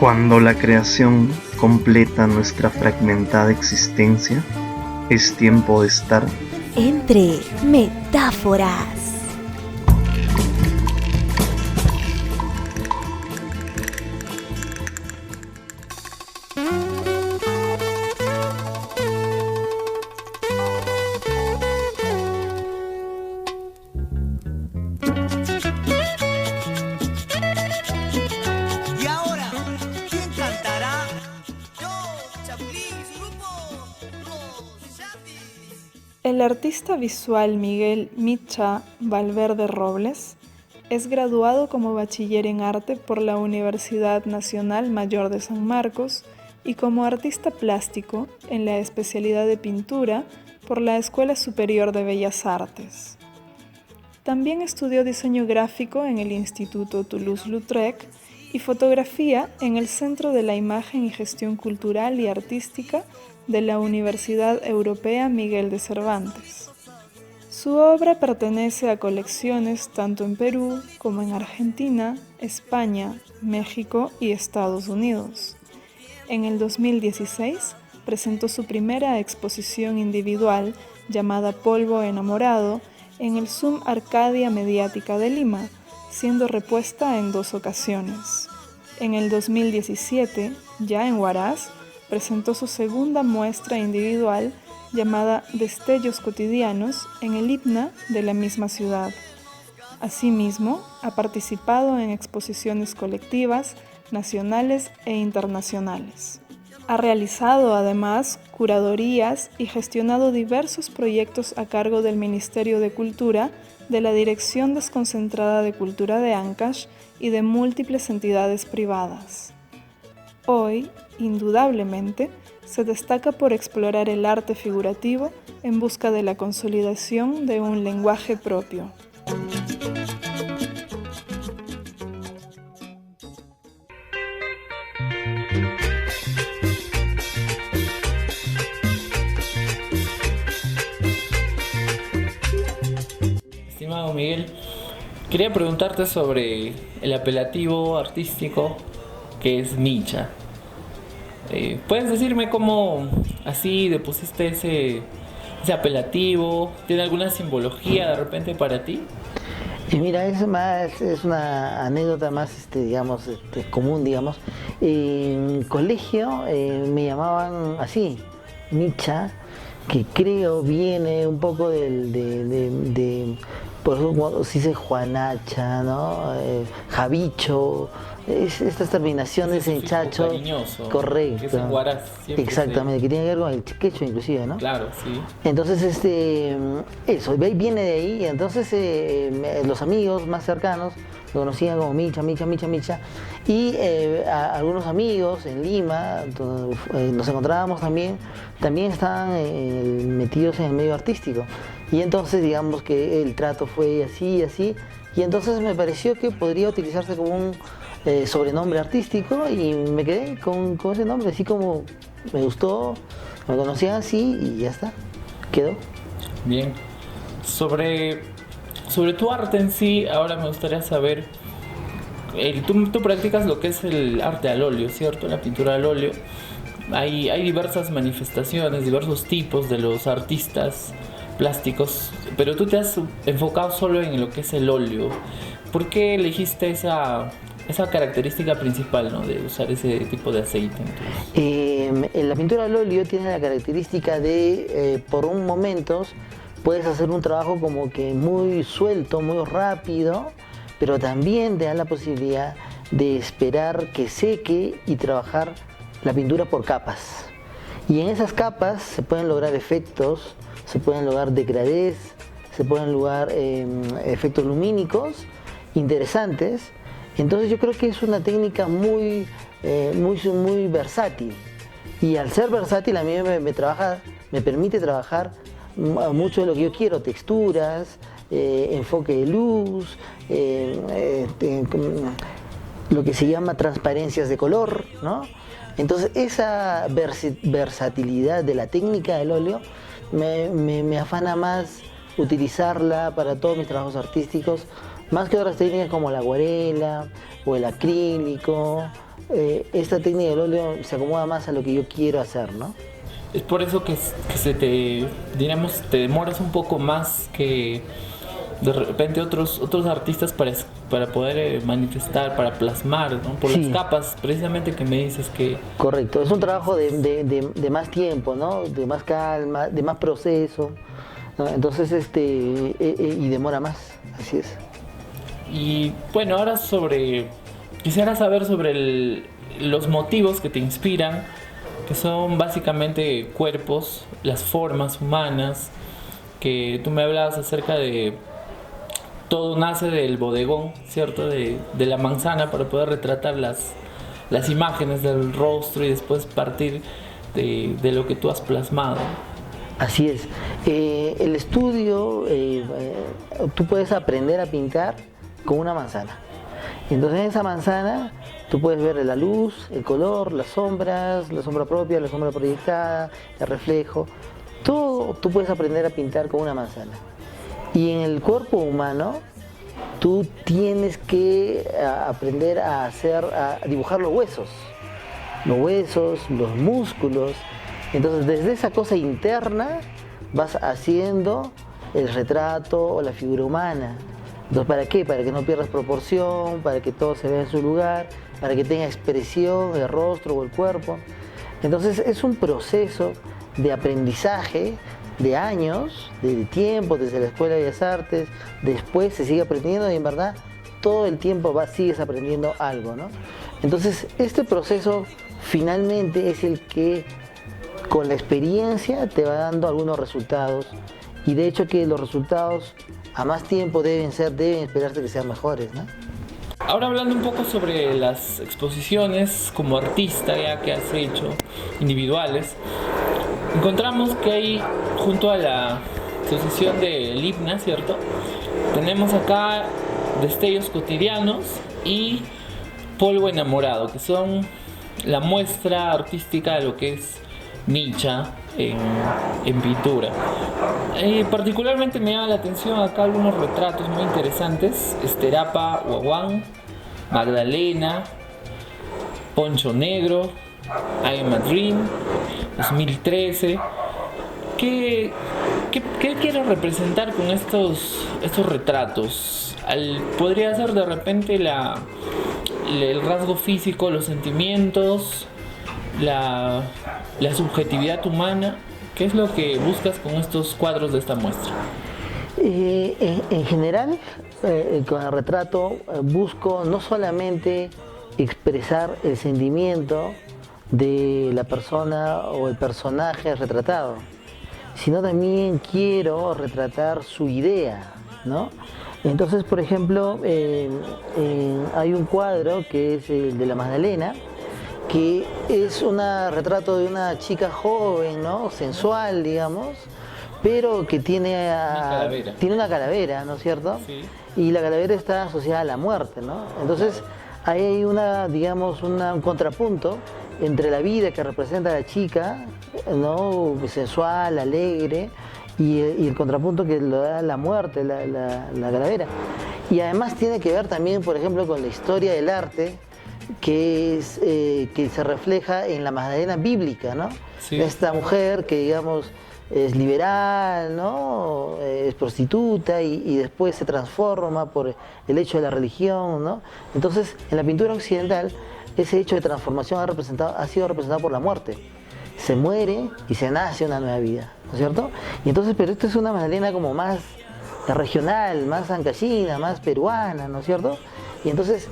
Cuando la creación completa nuestra fragmentada existencia, es tiempo de estar entre metáforas. El artista visual Miguel Micha Valverde Robles es graduado como bachiller en arte por la Universidad Nacional Mayor de San Marcos y como artista plástico en la especialidad de pintura por la Escuela Superior de Bellas Artes. También estudió diseño gráfico en el Instituto Toulouse-Lautrec y fotografía en el Centro de la Imagen y Gestión Cultural y Artística de la Universidad Europea Miguel de Cervantes. Su obra pertenece a colecciones tanto en Perú como en Argentina, España, México y Estados Unidos. En el 2016 presentó su primera exposición individual llamada Polvo Enamorado en el Zoom Arcadia Mediática de Lima, siendo repuesta en 2 ocasiones. En el 2017, ya en Huaraz, presentó su segunda muestra individual llamada Destellos Cotidianos en el IPNA de la misma ciudad. Asimismo, ha participado en exposiciones colectivas, nacionales e internacionales. Ha realizado además curadurías y gestionado diversos proyectos a cargo del Ministerio de Cultura, de la Dirección Desconcentrada de Cultura de Ancash y de múltiples entidades privadas. Hoy, indudablemente, se destaca por explorar el arte figurativo en busca de la consolidación de un lenguaje propio. Estimado Miguel, quería preguntarte sobre el apelativo artístico que es Micha. ¿Puedes decirme cómo así le pusiste ese apelativo? ¿Tiene alguna simbología de repente para ti? Mira, es una anécdota más, común, digamos. En colegio me llamaban así, Micha, que creo viene un poco por ejemplo, cuando se dice Juanacha, ¿no? Javicho, estas terminaciones en chacho. Cariñoso, correcto. que es en Huaraz. Exactamente, que tiene que ver con el quechua inclusive, ¿no? Claro, sí. Entonces, eso, viene de ahí, y entonces los amigos más cercanos lo conocían como Micha, Micha, Micha, Micha, y algunos amigos en Lima, donde nos encontrábamos también estaban metidos en el medio artístico, y entonces digamos que el trato fue así y así, y entonces me pareció que podría utilizarse como un sobrenombre artístico, y me quedé con ese nombre, así como me gustó, me conocían así y ya está, quedó. Bien. Sobre tu arte en sí, ahora me gustaría saber, tú practicas lo que es el arte al óleo, ¿cierto? La pintura al óleo. Hay diversas manifestaciones, diversos tipos de los artistas plásticos, pero tú te has enfocado solo en lo que es el óleo. ¿Por qué elegiste esa característica principal, ¿no?, de usar ese tipo de aceite? La pintura al óleo tiene la característica de, por un momentos, puedes hacer un trabajo como que muy suelto, muy rápido, pero también te da la posibilidad de esperar que seque y trabajar la pintura por capas. Y en esas capas se pueden lograr efectos, se pueden lograr degradés, se pueden lograr efectos lumínicos interesantes. Entonces yo creo que es una técnica muy versátil. Y al ser versátil a mí me permite trabajar mucho de lo que yo quiero, texturas, enfoque de luz, lo que se llama transparencias de color, ¿no? Entonces esa versatilidad de la técnica del óleo me afana más utilizarla para todos mis trabajos artísticos, más que otras técnicas como la acuarela o el acrílico esta técnica del óleo se acomoda más a lo que yo quiero hacer, ¿no? Es por eso que digamos, te demoras un poco más que de repente otros artistas para poder manifestar, para plasmar, ¿no? Por Sí. las capas, precisamente que me dices que... Correcto, es un trabajo de más tiempo, ¿no? De más calma, de más proceso, ¿no? Entonces, y demora más, así es. Y bueno, ahora quisiera saber sobre los motivos que te inspiran, que son básicamente cuerpos, las formas humanas, que tú me hablabas acerca de todo nace del bodegón, ¿cierto? De la manzana para poder retratar las imágenes del rostro y después partir de lo que tú has plasmado. Así es. El estudio, tú puedes aprender a pintar con una manzana. Entonces en esa manzana tú puedes ver la luz, el color, las sombras, la sombra propia, la sombra proyectada, el reflejo. Todo tú puedes aprender a pintar con una manzana. Y en el cuerpo humano tú tienes que aprender a dibujar los huesos, los músculos. Entonces desde esa cosa interna vas haciendo el retrato o la figura humana. Entonces, ¿para qué? Para que no pierdas proporción, para que todo se vea en su lugar, para que tenga expresión el rostro o el cuerpo. Entonces es un proceso de aprendizaje de años, de tiempo, desde la Escuela de Bellas Artes, después se sigue aprendiendo y en verdad todo el tiempo sigues aprendiendo algo, ¿no? Entonces este proceso finalmente es el que con la experiencia te va dando algunos resultados y de hecho que los resultados a más tiempo deben esperarse que sean mejores, ¿no? Ahora hablando un poco sobre las exposiciones como artista ya que has hecho, individuales, encontramos que hay junto a la exposición de Lipna, ¿cierto? Tenemos acá destellos cotidianos y polvo enamorado, que son la muestra artística de lo que es Micha en pintura. Particularmente me llama la atención acá algunos retratos muy interesantes: Esterapa Huaguán, Magdalena, Poncho Negro, I Am a Dream, 2013. ¿Qué quieres representar con estos retratos? ¿Podría ser de repente el rasgo físico, los sentimientos, la subjetividad humana? ¿Qué es lo que buscas con estos cuadros de esta muestra? En general, con el retrato busco no solamente expresar el sentimiento de la persona o el personaje retratado, sino también quiero retratar su idea, ¿no? Entonces, por ejemplo, hay un cuadro que es el de la Magdalena, que es un retrato de una chica joven, ¿no? Sensual, digamos, pero que tiene una calavera, ¿no es cierto? Sí. Y la calavera está asociada a la muerte, ¿no? Entonces, ahí hay un contrapunto entre la vida que representa la chica, ¿no? Sensual, alegre, y el contrapunto que lo da la muerte, la calavera. Y además tiene que ver también, por ejemplo, con la historia del arte, que se refleja en la Magdalena bíblica, ¿no? Sí. Esta mujer que, digamos, es liberal, ¿no? Es prostituta y después se transforma por el hecho de la religión, ¿no? Entonces, en la pintura occidental, ese hecho de transformación ha sido representado por la muerte. Se muere y se nace una nueva vida, ¿no es cierto? Y entonces, pero esta es una Magdalena como más regional, más ancashina, más peruana, ¿no es cierto? Y entonces,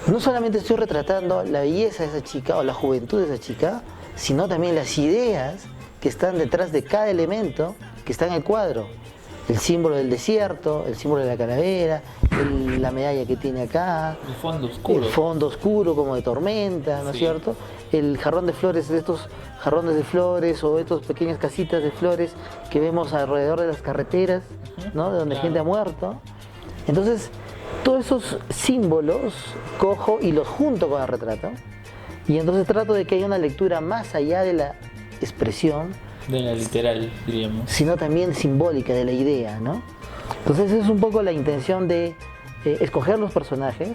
no solamente estoy retratando la belleza de esa chica o la juventud de esa chica, sino también las ideas que están detrás de cada elemento que está en el cuadro. El símbolo del desierto, el símbolo de la calavera, la medalla que tiene acá. El fondo oscuro. El fondo oscuro como de tormenta, ¿no es cierto? El jarrón de flores, de estos jarrones de flores o estas pequeñas casitas de flores que vemos alrededor de las carreteras, ¿no? De donde gente ha muerto. Entonces, todos esos símbolos cojo y los junto con el retrato y entonces trato de que haya una lectura más allá de la expresión, De la literal, diríamos. sino también simbólica de la idea, ¿no? Entonces es un poco la intención de escoger los personajes,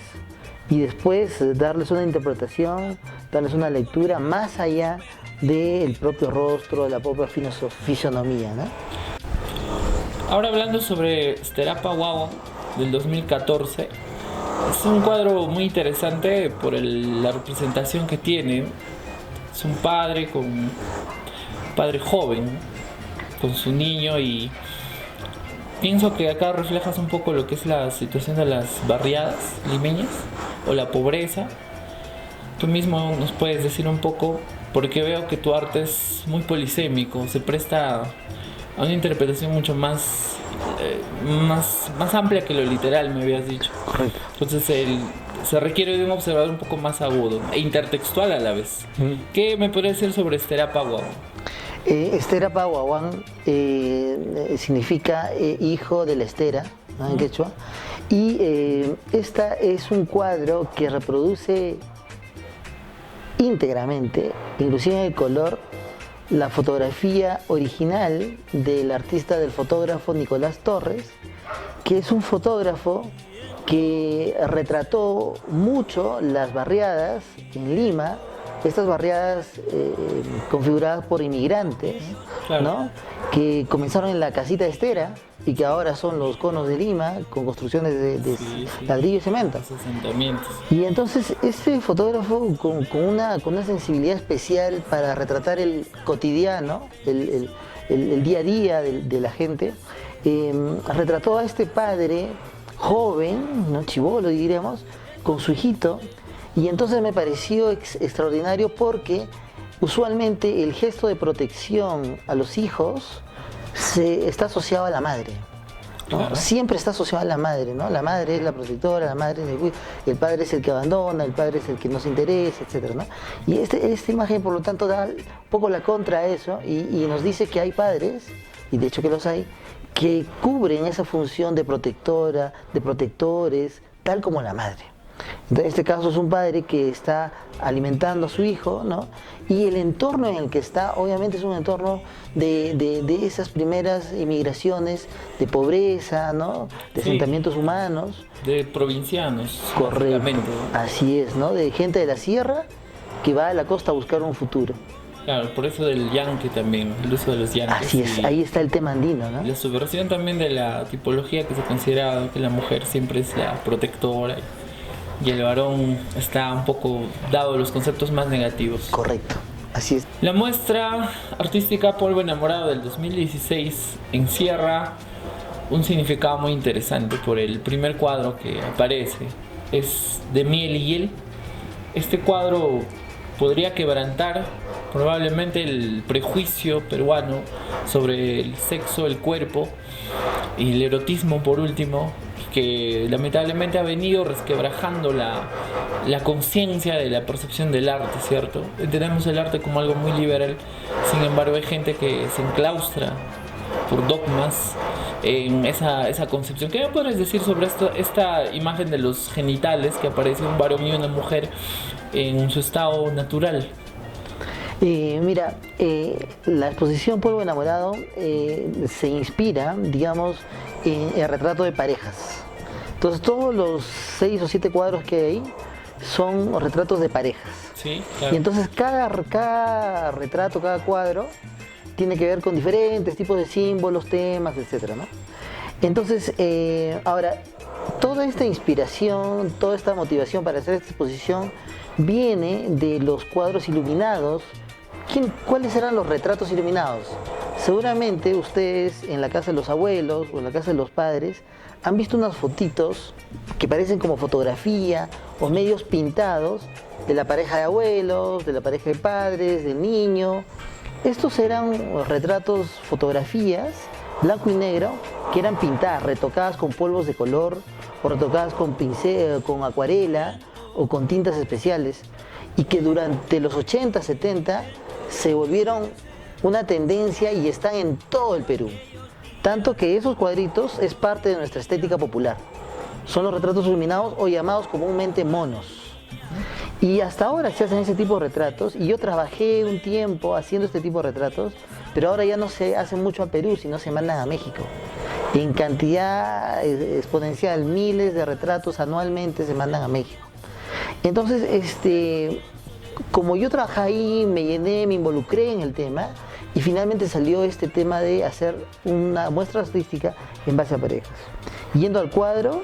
y después darles una interpretación, darles una lectura más allá del propio rostro, de la propia fisonomía, ¿no? Ahora hablando sobre Sterapa Wawa del 2014, es un cuadro muy interesante por la representación que tiene. Es un padre joven con su niño, y pienso que acá reflejas un poco lo que es la situación de las barriadas limeñas o la pobreza. Tú mismo nos puedes decir un poco, porque veo que tu arte es muy polisémico, se presta a una interpretación mucho más amplia que lo literal, me habías dicho. Correcto. Entonces se requiere de un observador un poco más agudo e intertextual a la vez. ¿Qué me podrías decir sobre Sterapa Wawa? Sterapa Wawa significa hijo de la estera, ¿no? En quechua. Y esta es un cuadro que reproduce íntegramente, inclusive en el color, la fotografía original del artista, del fotógrafo Nicolás Torres, que es un fotógrafo que retrató mucho las barriadas en Lima, estas barriadas configuradas por inmigrantes, Claro. ¿no? Que comenzaron en la casita de Estera y que ahora son los conos de Lima con construcciones de Sí. ladrillo y cemento. Los asentamientos. Y entonces este fotógrafo con una sensibilidad especial para retratar el cotidiano, el día a día de la gente, retrató a este padre joven, ¿no? Chibolo diríamos, con su hijito. Y entonces me pareció extraordinario porque usualmente el gesto de protección a los hijos está asociado a la madre, ¿no? Claro. Siempre está asociado a la madre, ¿no? La madre es la protectora, la madre es el padre es el que abandona, el padre es el que nos interesa, etcétera, ¿no? Y esta imagen, por lo tanto, da un poco la contra a eso y nos dice que hay padres, y de hecho que los hay, que cubren esa función de protectora, de protectores, tal como la madre. Entonces, en este caso es un padre que está alimentando a su hijo, ¿no? Y el entorno en el que está, obviamente, es un entorno de esas primeras inmigraciones, de pobreza, ¿no? De Sí. asentamientos humanos. De provincianos. Correcto. básicamente, ¿no? Así es, ¿no? De gente de la sierra que va a la costa a buscar un futuro. Claro, por eso del yanque también, el uso de los yanques. Así es, y ahí está el tema andino, ¿no? la subversión también de la tipología que se considera que la mujer siempre es la protectora y el varón está un poco dado a los conceptos más negativos. Correcto, así es. La muestra artística Polvo Enamorado del 2016 encierra un significado muy interesante por el primer cuadro que aparece. Es de Miel y Hiel. Este cuadro podría quebrantar probablemente el prejuicio peruano sobre el sexo, el cuerpo y el erotismo por último, que lamentablemente ha venido resquebrajando la conciencia de la percepción del arte, ¿cierto? Entendemos el arte como algo muy liberal, sin embargo hay gente que se enclaustra por dogmas en esa concepción. ¿Qué me podrías decir sobre esta imagen de los genitales que aparece un varón y una mujer en su estado natural? Mira, la exposición Polvo Enamorado se inspira, digamos, en el retrato de parejas. Entonces todos los 6 o 7 cuadros que hay ahí son retratos de parejas. Sí, Y claro. entonces cada retrato, cada cuadro tiene que ver con diferentes tipos de símbolos, temas, etcétera, ¿no? Entonces, ahora, toda esta inspiración, toda esta motivación para hacer esta exposición viene de los cuadros iluminados. ¿Cuáles eran los retratos iluminados? Seguramente ustedes en la casa de los abuelos o en la casa de los padres han visto unas fotitos que parecen como fotografía o medios pintados de la pareja de abuelos, de la pareja de padres, del niño. Estos eran retratos, fotografías, blanco y negro, que eran pintadas, retocadas con polvos de color o retocadas con pincel, con acuarela o con tintas especiales, y que durante los 80, 70 se volvieron una tendencia y están en todo el Perú. Tanto que esos cuadritos es parte de nuestra estética popular. Son los retratos iluminados o llamados comúnmente monos. Y hasta ahora se hacen ese tipo de retratos, y yo trabajé un tiempo haciendo este tipo de retratos, pero ahora ya no se hacen mucho a Perú, sino se mandan a México. En cantidad exponencial, miles de retratos anualmente se mandan a México. Entonces, como yo trabajé ahí, me llené, me involucré en el tema y finalmente salió este tema de hacer una muestra artística en base a parejas. Yendo al cuadro,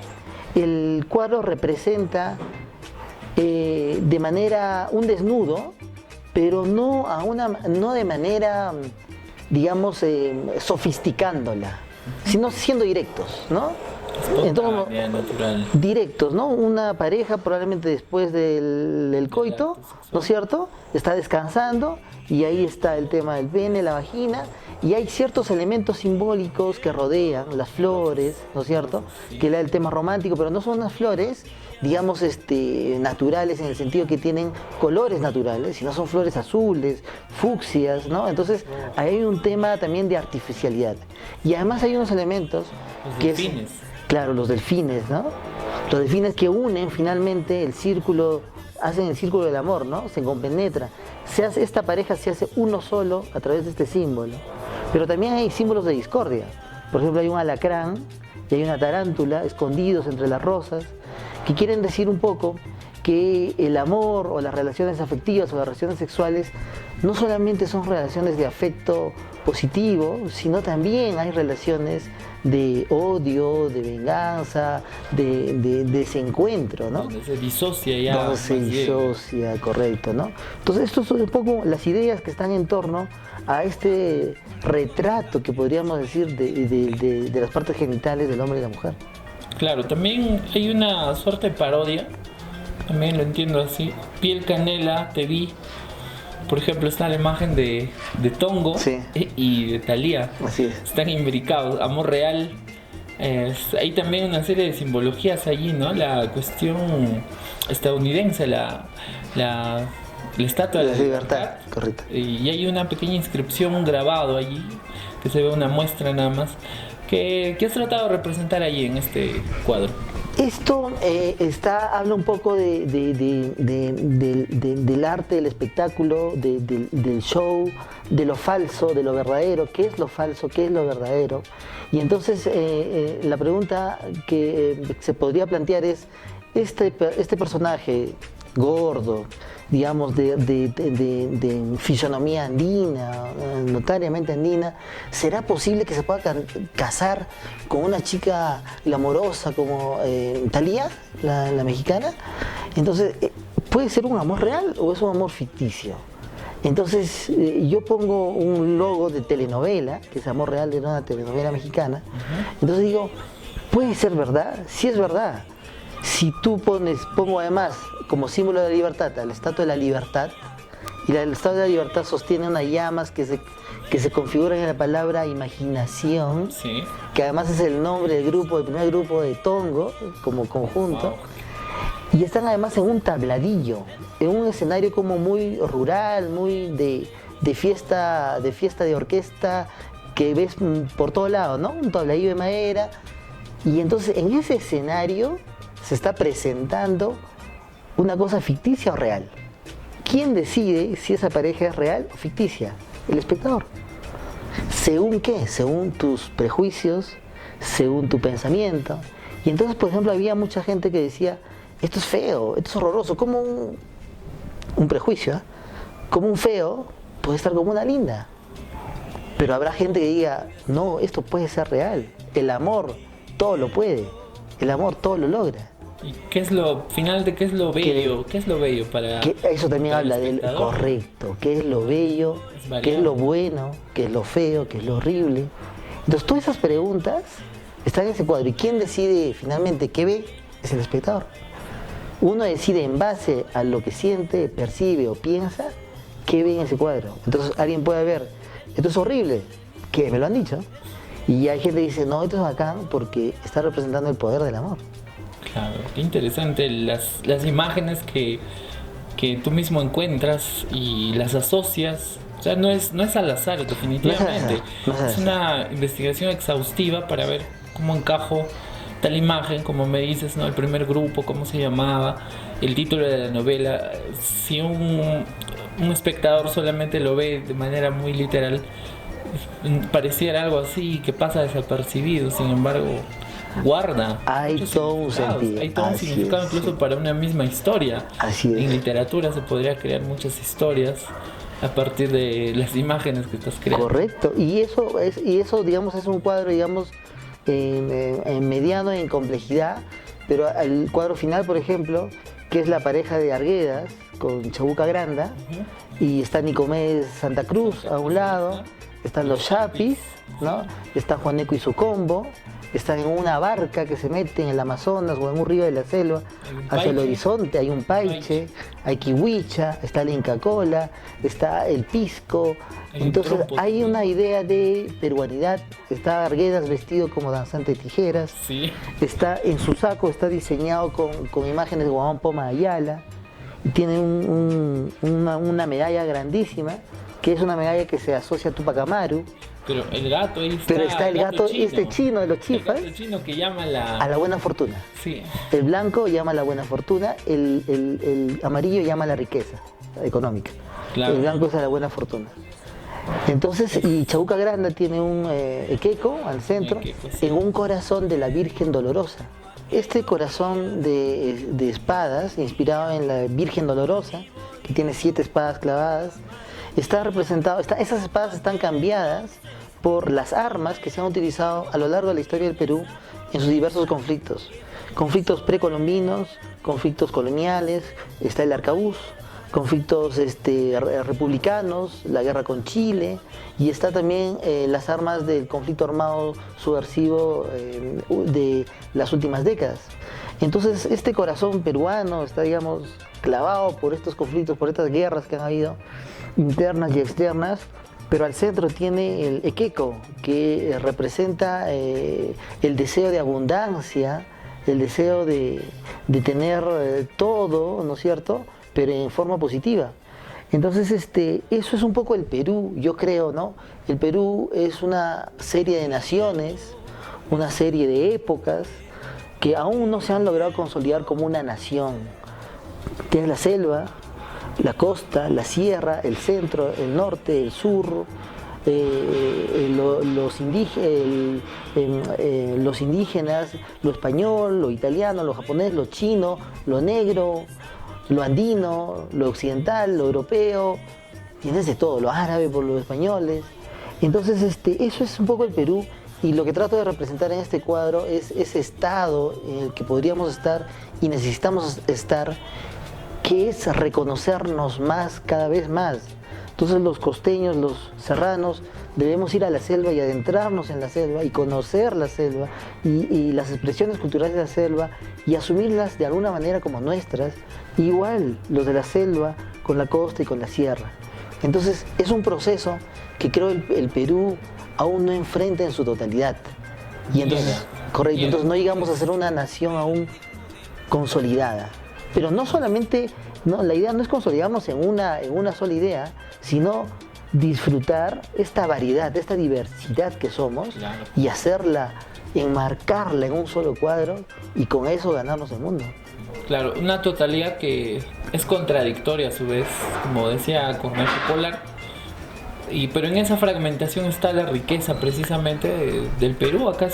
el cuadro representa de manera un desnudo, pero no de manera, digamos, sofisticándola, sino siendo directos, ¿no? Entonces, natural. directos, ¿no? Una pareja probablemente después del coito, ¿no es cierto? Está descansando y ahí está el tema del pene, la vagina, y hay ciertos elementos simbólicos que rodean, las flores, ¿no es cierto? Que era el tema romántico, pero no son unas flores, digamos, naturales en el sentido que tienen colores naturales, sino son flores azules, fucsias, ¿no? Entonces, ahí hay un tema también de artificialidad. Y además hay unos elementos que delfines. Claro, los delfines, ¿no? Los delfines que unen finalmente el círculo, hacen el círculo del amor, ¿no? Se compenetra. Esta pareja se hace uno solo a través de este símbolo. Pero también hay símbolos de discordia. Por ejemplo, hay un alacrán y hay una tarántula escondidos entre las rosas, que quieren decir un poco que el amor o las relaciones afectivas o las relaciones sexuales no solamente son relaciones de afecto positivo, sino también hay relaciones de odio, de venganza, de desencuentro, ¿no? Donde se disocia ya. Donde se disocia, correcto, ¿no? Entonces, estos son un poco las ideas que están en torno a este retrato que podríamos decir de las partes genitales del hombre y la mujer. Claro, también hay una suerte de parodia, también lo entiendo así. Piel canela, te vi. Por ejemplo, está la imagen de Tongo, sí, y de Thalía. Así es. Están imbricados, amor real. Hay también una serie de simbologías allí, ¿no? La cuestión estadounidense, la estatua de la libertad. Correcto. Y hay una pequeña inscripción, un grabado allí, que se ve una muestra nada más. ¿Qué has tratado de representar allí en este cuadro? Esto habla un poco del arte, del espectáculo, del show, de lo falso, de lo verdadero. ¿Qué es lo falso? ¿Qué es lo verdadero? Y entonces la pregunta que se podría plantear es, este personaje gordo, digamos, de fisonomía andina, notariamente andina, ¿será posible que se pueda casar con una chica glamorosa como Thalía, la mexicana? Entonces, ¿puede ser un amor real o es un amor ficticio? Entonces, yo pongo un logo de telenovela, que es amor real de una telenovela mexicana. Entonces digo, ¿puede ser verdad? Sí es verdad. Si tú pongo además como símbolo de la libertad a la estatua de la libertad, y la estatua de la libertad sostiene unas llamas que se configuran en la palabra imaginación, Sí. que además es el nombre del primer grupo de Tongo, como conjunto. Wow. Y están además en un tabladillo, en un escenario como muy rural, muy de fiesta de orquesta, que ves por todo lado, ¿no? Un tabladillo de madera. Y entonces en ese escenario se está presentando una cosa ficticia o real. ¿Quién decide si esa pareja es real o ficticia? El espectador. ¿Según qué? Según tus prejuicios, según tu pensamiento. Y entonces, por ejemplo, había mucha gente que decía, esto es feo, esto es horroroso, como un prejuicio, ¿eh? Como un feo puede estar como una linda. Pero habrá gente que diga, no, esto puede ser real. El amor todo lo puede, el amor todo lo logra. ¿Y qué es lo bello? ¿Qué es lo bello para eso también para habla el del espectador? correcto, qué es lo bello, qué es lo bueno, qué es lo feo, qué es lo horrible. Entonces todas esas preguntas están en ese cuadro. ¿Y quién decide finalmente qué ve? Es el espectador. Uno decide en base a lo que siente, percibe o piensa qué ve en ese cuadro. Entonces alguien puede ver, esto es horrible, que me lo han dicho. Y hay gente que dice, no, esto es bacán porque está representando el poder del amor. Claro, qué interesante las imágenes que tú mismo encuentras y las asocias. O sea, no es al azar, definitivamente. No es al azar. Es una investigación exhaustiva para ver cómo encajo tal imagen, como me dices, ¿no? El primer grupo, cómo se llamaba, el título de la novela. Si un espectador solamente lo ve de manera muy literal, pareciera algo así que pasa desapercibido. Sin embargo, guarda Hay muchos todo un significados, sentido. hay todo un Así significado es, incluso sí. para una misma historia. Así En es. literatura se podría crear muchas historias a partir de las imágenes que estás creando. Correcto. Y eso, digamos, es un cuadro, digamos, en mediano en complejidad, pero el cuadro final, por ejemplo, que es la pareja de Arguedas con Chabuca Granda, y está Nicomés Santa Cruz a un lado, están los Chapis, ¿no? Está Juaneco y su combo, están en una barca que se mete en el Amazonas o en un río de la selva hacia el horizonte, hay un paiche, hay kiwicha, está la Inca Cola, está el pisco. Entonces hay una idea de peruanidad. Está Arguedas vestido como danzante de tijeras, Sí. está en su saco, está diseñado con imágenes de Guamán Poma Ayala, y tiene una medalla grandísima, que es una medalla que se asocia a Tupac Amaru. Pero el gato ahí está. Pero está el gato este chino de los chifas, El gato chino que llama a la buena fortuna. Sí. El blanco llama a la buena fortuna, el amarillo llama a la riqueza económica. Claro. El blanco es a la buena fortuna. Entonces, y Chabuca Granda tiene un equeco al centro, Equeco, sí. en un corazón de la Virgen Dolorosa. Este corazón de espadas, inspirado en la Virgen Dolorosa, que tiene 7 espadas clavadas, está representado, esas espadas están cambiadas por las armas que se han utilizado a lo largo de la historia del Perú en sus diversos conflictos. Conflictos precolombinos, conflictos coloniales, está el arcabuz, conflictos republicanos, la guerra con Chile, y está también las armas del conflicto armado subversivo de las últimas décadas. Entonces este corazón peruano está, digamos, clavado por estos conflictos, por estas guerras que han habido, internas y externas, pero al centro tiene el equeco, que representa el deseo de abundancia, el deseo de tener todo, ¿no es cierto?, pero en forma positiva. Entonces, eso es un poco el Perú, yo creo, ¿no? El Perú es una serie de naciones, una serie de épocas que aún no se han logrado consolidar como una nación. Tienes la selva, la costa, la sierra, el centro, el norte, el sur, los indígenas, lo español, lo italiano, lo japonés, lo chino, lo negro, lo andino, lo occidental, lo europeo, tienes de todo, lo árabe por los españoles. Entonces eso es un poco el Perú, y lo que trato de representar en este cuadro es ese estado en el que podríamos estar y necesitamos estar, que es reconocernos más, cada vez más. Entonces los costeños, los serranos, debemos ir a la selva y adentrarnos en la selva y conocer la selva y las expresiones culturales de la selva y asumirlas de alguna manera como nuestras, igual los de la selva con la costa y con la sierra. Entonces es un proceso que creo el Perú aún no enfrenta en su totalidad. Y entonces, correcto, entonces no llegamos a ser una nación aún consolidada. Pero no solamente, no, la idea no es consolidarnos en una sola idea, sino disfrutar esta variedad, esta diversidad que somos, Claro. y hacerla, enmarcarla en un solo cuadro y con eso ganarnos el mundo. Claro, una totalidad que es contradictoria a su vez, como decía Cornejo Polar. Pero en esa fragmentación está la riqueza precisamente del Perú. Acá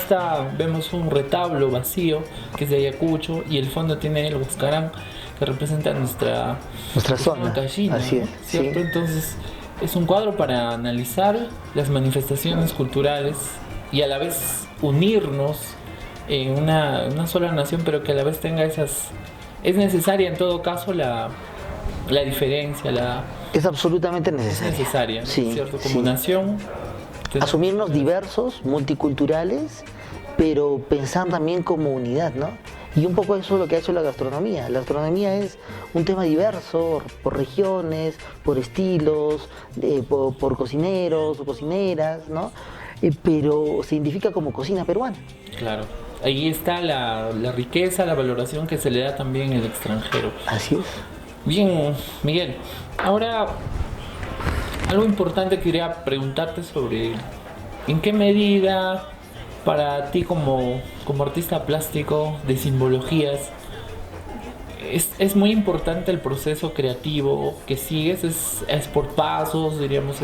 vemos un retablo vacío que es de Ayacucho, y el fondo tiene el Huascarán, que representa nuestra zona. Callina, Así es, ¿cierto? sí. Entonces es un cuadro para analizar las manifestaciones culturales y a la vez unirnos en una sola nación, pero que a la vez tenga esas... Es necesaria en todo caso la diferencia, Es absolutamente es necesario. necesaria, ¿no? Sí, ¿Cierto? Como sí. nación. Asumirnos diversos, multiculturales, pero pensar también como unidad, ¿no? Y un poco eso es lo que ha hecho la gastronomía. La gastronomía es un tema diverso por regiones, por estilos, por cocineros o cocineras, ¿no? Pero se identifica como cocina peruana. Claro. Ahí está la riqueza, la valoración que se le da también en el extranjero. Así es. Bien, Miguel. Ahora, algo importante que quería preguntarte sobre en qué medida para ti como artista plástico de simbologías es muy importante el proceso creativo que sigues, es por pasos, diríamos,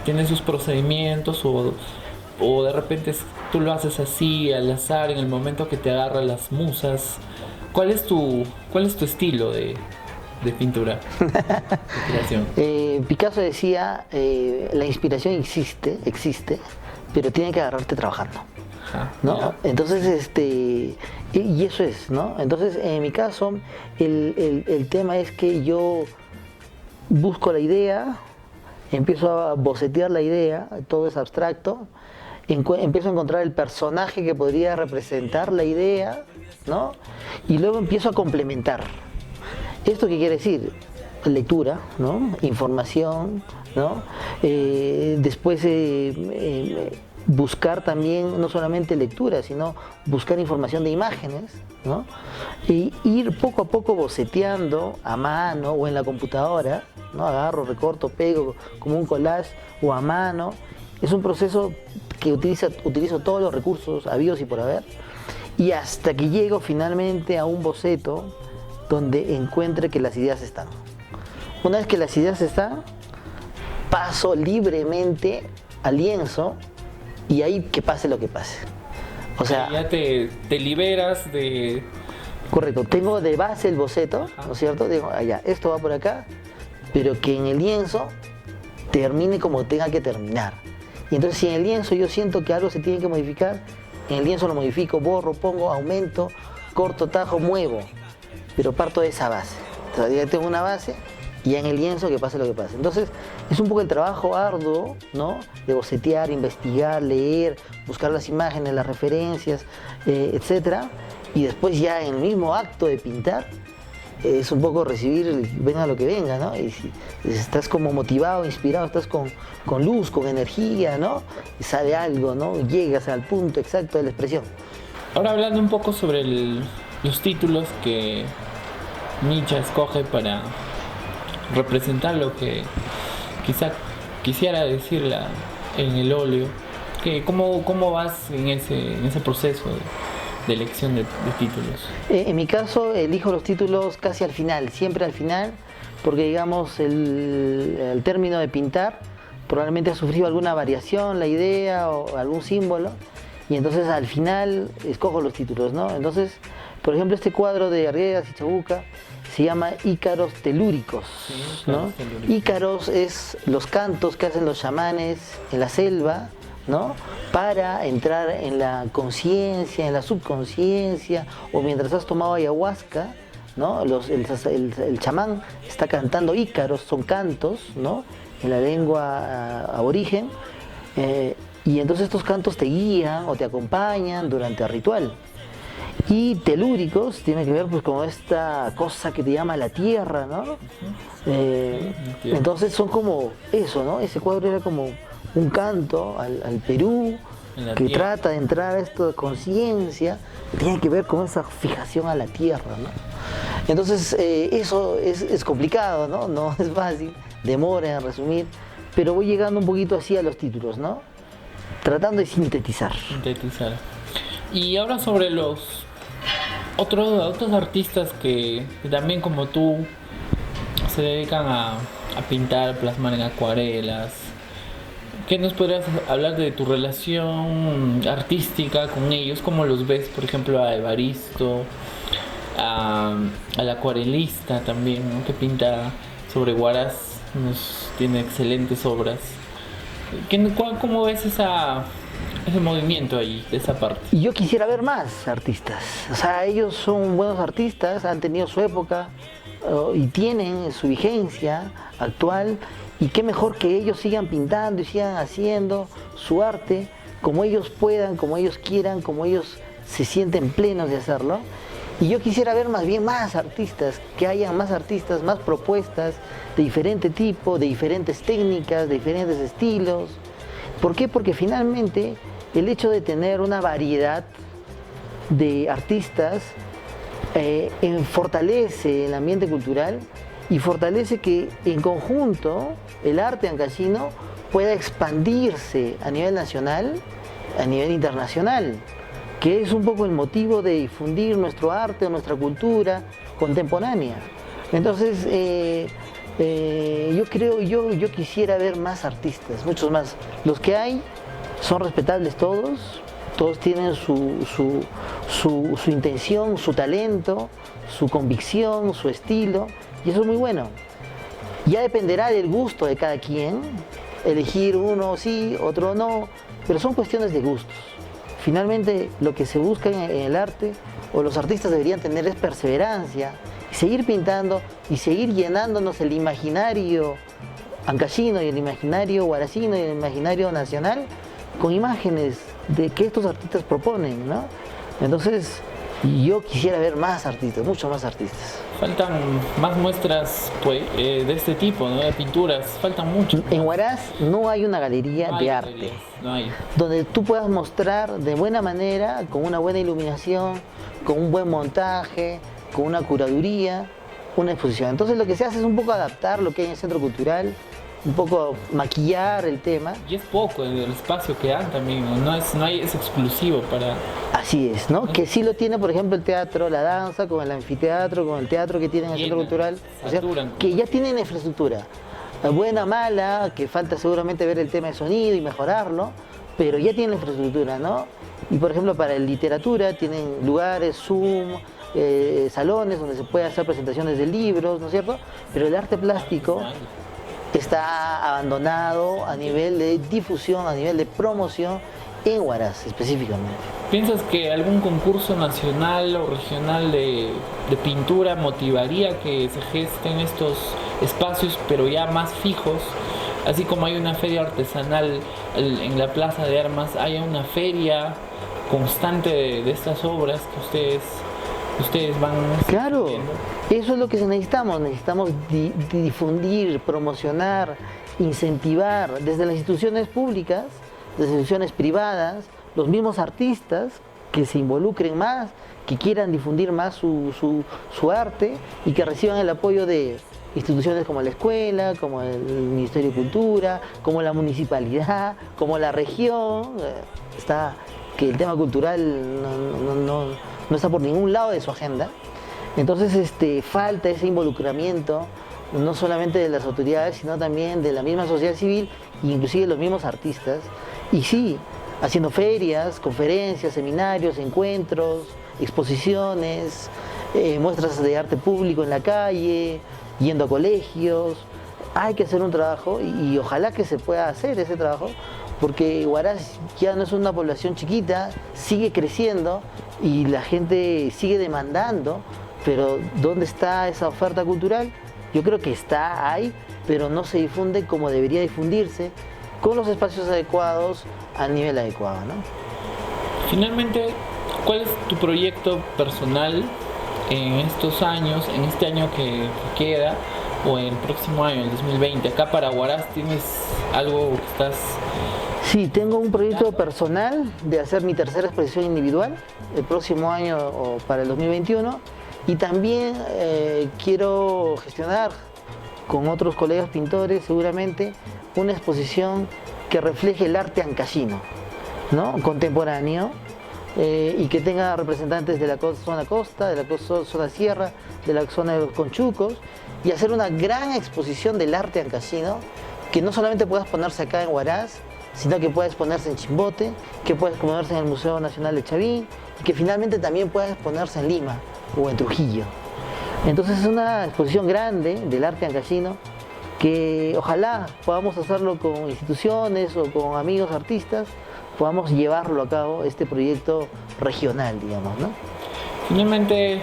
tiene sus procedimientos, o de repente tú lo haces así, al azar, en el momento que te agarran las musas? ¿Cuál es tu estilo de pintura, de creación? Picasso decía, la inspiración existe, pero tiene que agarrarte trabajando. Ajá, ¿No? ya. Entonces, y eso es, ¿no? Entonces, en mi caso, el tema es que yo busco la idea, empiezo a bocetear la idea, todo es abstracto, empiezo a encontrar el personaje que podría representar la idea, ¿no? Y luego empiezo a complementar. ¿Esto qué quiere decir? Lectura, ¿no? Información, ¿no? Después buscar también no solamente lectura, sino buscar información de imágenes, ¿no? Y ir poco a poco boceteando a mano o en la computadora, ¿no? Agarro, recorto, pego como un collage o a mano. Es un proceso que utilizo todos los recursos habidos y por haber, y hasta que llego finalmente a un boceto donde encuentre que las ideas están. Una vez que las ideas están, paso libremente al lienzo y ahí que pase lo que pase. O sea, Ya te liberas de... correcto, tengo de base el boceto, ¿no es cierto? Digo, ya, esto va por acá, pero que en el lienzo termine como tenga que terminar. Y entonces si en el lienzo yo siento que algo se tiene que modificar, en el lienzo lo modifico, borro, pongo, aumento, corto, tajo, muevo. Pero parto de esa base. Entonces ya tengo una base y en el lienzo que pase lo que pase. Entonces es un poco el trabajo arduo, ¿no? De bocetear, investigar, leer, buscar las imágenes, las referencias, etcétera. Y después ya en el mismo acto de pintar, es un poco recibir, venga lo que venga, ¿no? Y si estás como motivado, inspirado, estás con luz, con energía, ¿no? Y sale algo, ¿no? Llegas al punto exacto de la expresión. Ahora hablando un poco sobre los títulos que Micha escoge para representar lo que quizá quisiera decirla en el óleo, ¿cómo vas en ese proceso de elección de títulos? En mi caso elijo los títulos casi al final, siempre al final, porque digamos el término de pintar probablemente ha sufrido alguna variación, la idea o algún símbolo, y entonces al final escojo los títulos, ¿no? Entonces, por ejemplo, este cuadro de Arguedas y Chabuca se llama Ícaros telúricos, ¿no? Ícaros es los cantos que hacen los chamanes en la selva, ¿no? Para entrar en la conciencia, en la subconsciencia, o mientras has tomado ayahuasca, ¿no? El chamán está cantando ícaros, son cantos, ¿no? En la lengua aborigen, y entonces estos cantos te guían o te acompañan durante el ritual. Y telúricos tiene que ver pues con esta cosa que te llama la tierra, ¿no? Entonces son como eso, ¿no? Ese cuadro era como un canto al Perú, que trata de entrar a esto de conciencia, tiene que ver con esa fijación a la tierra, ¿no? Entonces eso es complicado, ¿no? No es fácil, demora en resumir, pero voy llegando un poquito así a los títulos, ¿no? Tratando de sintetizar. Y ahora sobre los otros artistas que también como tú se dedican a pintar, plasmar en acuarelas. ¿Qué nos podrías hablar de tu relación artística con ellos? ¿Cómo los ves, por ejemplo, a Evaristo, al acuarelista también, ¿no? Que pinta sobre Huaraz, tiene excelentes obras? ¿Cómo ves ese movimiento ahí, de esa parte? Y yo quisiera ver más artistas, o sea, ellos son buenos artistas, han tenido su época y tienen su vigencia actual, y qué mejor que ellos sigan pintando y sigan haciendo su arte como ellos puedan, como ellos quieran, como ellos se sienten plenos de hacerlo. Y yo quisiera ver más bien más artistas, que hayan más artistas, más propuestas de diferente tipo, de diferentes técnicas, de diferentes estilos. ¿Por qué? Porque finalmente el hecho de tener una variedad de artistas fortalece el ambiente cultural y fortalece que en conjunto el arte ancaicino pueda expandirse a nivel nacional, a nivel internacional, que es un poco el motivo de difundir nuestro arte, nuestra cultura contemporánea. Entonces, yo quisiera ver más artistas, muchos más. Los que hay, son respetables todos, todos tienen su intención, su talento, su convicción, su estilo, y eso es muy bueno. Ya dependerá del gusto de cada quien, elegir uno sí, otro no, pero son cuestiones de gustos. Finalmente, lo que se busca en el arte, o los artistas deberían tener, es perseverancia, y seguir pintando y seguir llenándonos el imaginario ancashino y el imaginario guaracino y el imaginario nacional con imágenes de que estos artistas proponen, ¿no? Entonces, yo quisiera ver más artistas, mucho más artistas. Faltan más muestras pues, de este tipo, ¿no? De pinturas, faltan mucho. En Huaraz no hay una galería de arte, no hay. donde tú puedas mostrar de buena manera, con una buena iluminación, con un buen montaje, con una curaduría, una exposición. Entonces lo que se hace es un poco adaptar lo que hay en el centro cultural, un poco maquillar el tema. Y es poco el espacio que dan también, ¿no? Es exclusivo para... Así es, ¿no? Que sí lo tiene, por ejemplo, el teatro, la danza, con el anfiteatro, con el teatro que tiene en el centro cultural, o sea, que ya tienen infraestructura. Buena, mala, que falta seguramente ver el tema de sonido y mejorarlo, pero ya tienen infraestructura, ¿no? Y por ejemplo, para la literatura tienen lugares, Zoom, salones donde se puede hacer presentaciones de libros, ¿no es cierto? Pero el arte plástico está abandonado a nivel de difusión, a nivel de promoción en Huaraz específicamente. ¿Piensas que algún concurso nacional o regional de pintura motivaría que se gesten estos espacios, pero ya más fijos? Así como hay una feria artesanal en la Plaza de Armas, haya una feria constante de estas obras que ustedes van... Claro, eso es lo que necesitamos difundir, promocionar, incentivar desde las instituciones públicas, desde las instituciones privadas, los mismos artistas que se involucren más, que quieran difundir más su arte y que reciban el apoyo de instituciones como la escuela, como el Ministerio de Cultura, como la municipalidad, como la región. Está que el tema cultural no está por ningún lado de su agenda. Entonces falta ese involucramiento, no solamente de las autoridades, sino también de la misma sociedad civil e inclusive de los mismos artistas. Y sí, haciendo ferias, conferencias, seminarios, encuentros, exposiciones, muestras de arte público en la calle, yendo a colegios. Hay que hacer un trabajo y ojalá que se pueda hacer ese trabajo, porque Huaraz ya no es una población chiquita, sigue creciendo y la gente sigue demandando, pero ¿dónde está esa oferta cultural? Yo creo que hay, pero no se difunde como debería difundirse, con los espacios adecuados, al nivel adecuado, ¿no? Finalmente, ¿cuál es tu proyecto personal en estos años, en este año que queda, o en el próximo año, el 2020? Acá para Huaraz, ¿tienes algo que estás...? Sí, tengo un proyecto personal de hacer mi tercera exposición individual el próximo año o para el 2021, y también quiero gestionar con otros colegas pintores seguramente una exposición que refleje el arte ancashino, ¿no? Contemporáneo, y que tenga representantes de la zona costa, de la zona sierra, de la zona de los conchucos, y hacer una gran exposición del arte ancashino que no solamente pueda exponerse acá en Huaraz, sino que pueda exponerse en Chimbote, que pueda exponerse en el Museo Nacional de Chavín, y que finalmente también pueda exponerse en Lima o en Trujillo. Entonces es una exposición grande del arte ancashino que ojalá podamos hacerlo con instituciones o con amigos artistas, podamos llevarlo a cabo, este proyecto regional, digamos, ¿no? Finalmente,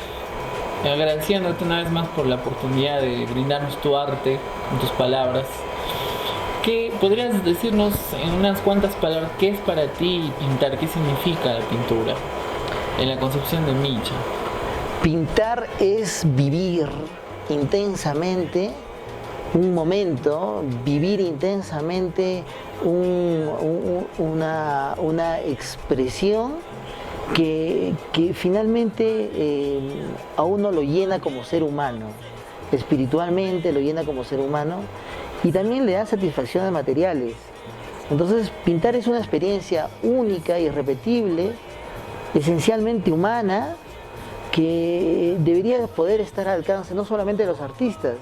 agradeciéndote una vez más por la oportunidad de brindarnos tu arte, con tus palabras. ¿Qué podrías decirnos en unas cuantas palabras qué es para ti pintar? ¿Qué significa la pintura en la concepción de Micha? Pintar es vivir intensamente un momento, vivir intensamente una expresión que finalmente a uno lo llena como ser humano, espiritualmente lo llena como ser humano, y también le da satisfacciones materiales. Entonces pintar es una experiencia única, irrepetible, esencialmente humana, que debería poder estar al alcance no solamente de los artistas,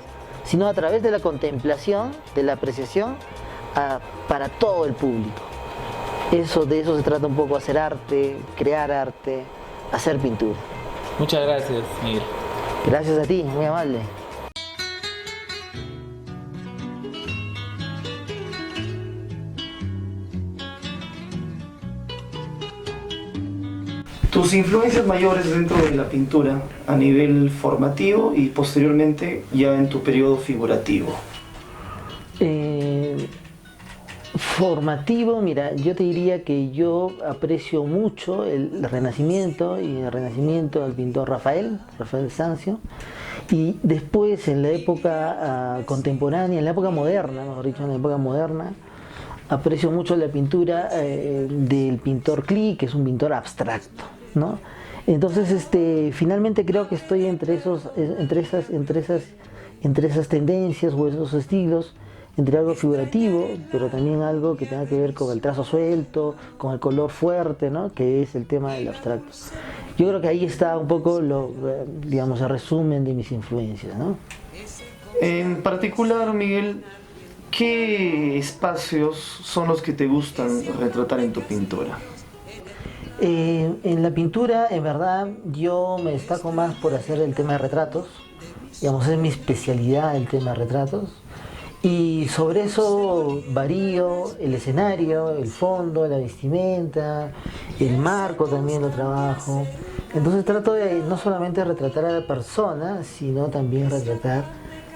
sino a través de la contemplación, de la apreciación, para todo el público. De eso se trata un poco, hacer arte, crear arte, hacer pintura. Muchas gracias, Miguel. Gracias a ti, muy amable. Tus influencias mayores dentro de la pintura a nivel formativo y posteriormente ya en tu periodo figurativo. Formativo, mira, yo te diría que yo aprecio mucho el Renacimiento y el Renacimiento del pintor Rafael Sanzio, y después en la época contemporánea, en la época moderna, mejor dicho, en la época moderna, aprecio mucho la pintura del pintor Klee, que es un pintor abstracto, ¿no? Entonces, finalmente creo que estoy entre esas tendencias o esos estilos, entre algo figurativo, pero también algo que tenga que ver con el trazo suelto, con el color fuerte, ¿no? Que es el tema del abstracto. Yo creo que ahí está un poco digamos, el resumen de mis influencias, ¿no? En particular, Miguel, ¿qué espacios son los que te gustan retratar en tu pintura? En la pintura, en verdad, yo me destaco más por hacer el tema de retratos. Digamos, es mi especialidad el tema de retratos. Y sobre eso varío el escenario, el fondo, la vestimenta, el marco también lo trabajo. Entonces trato de no solamente retratar a la persona, sino también retratar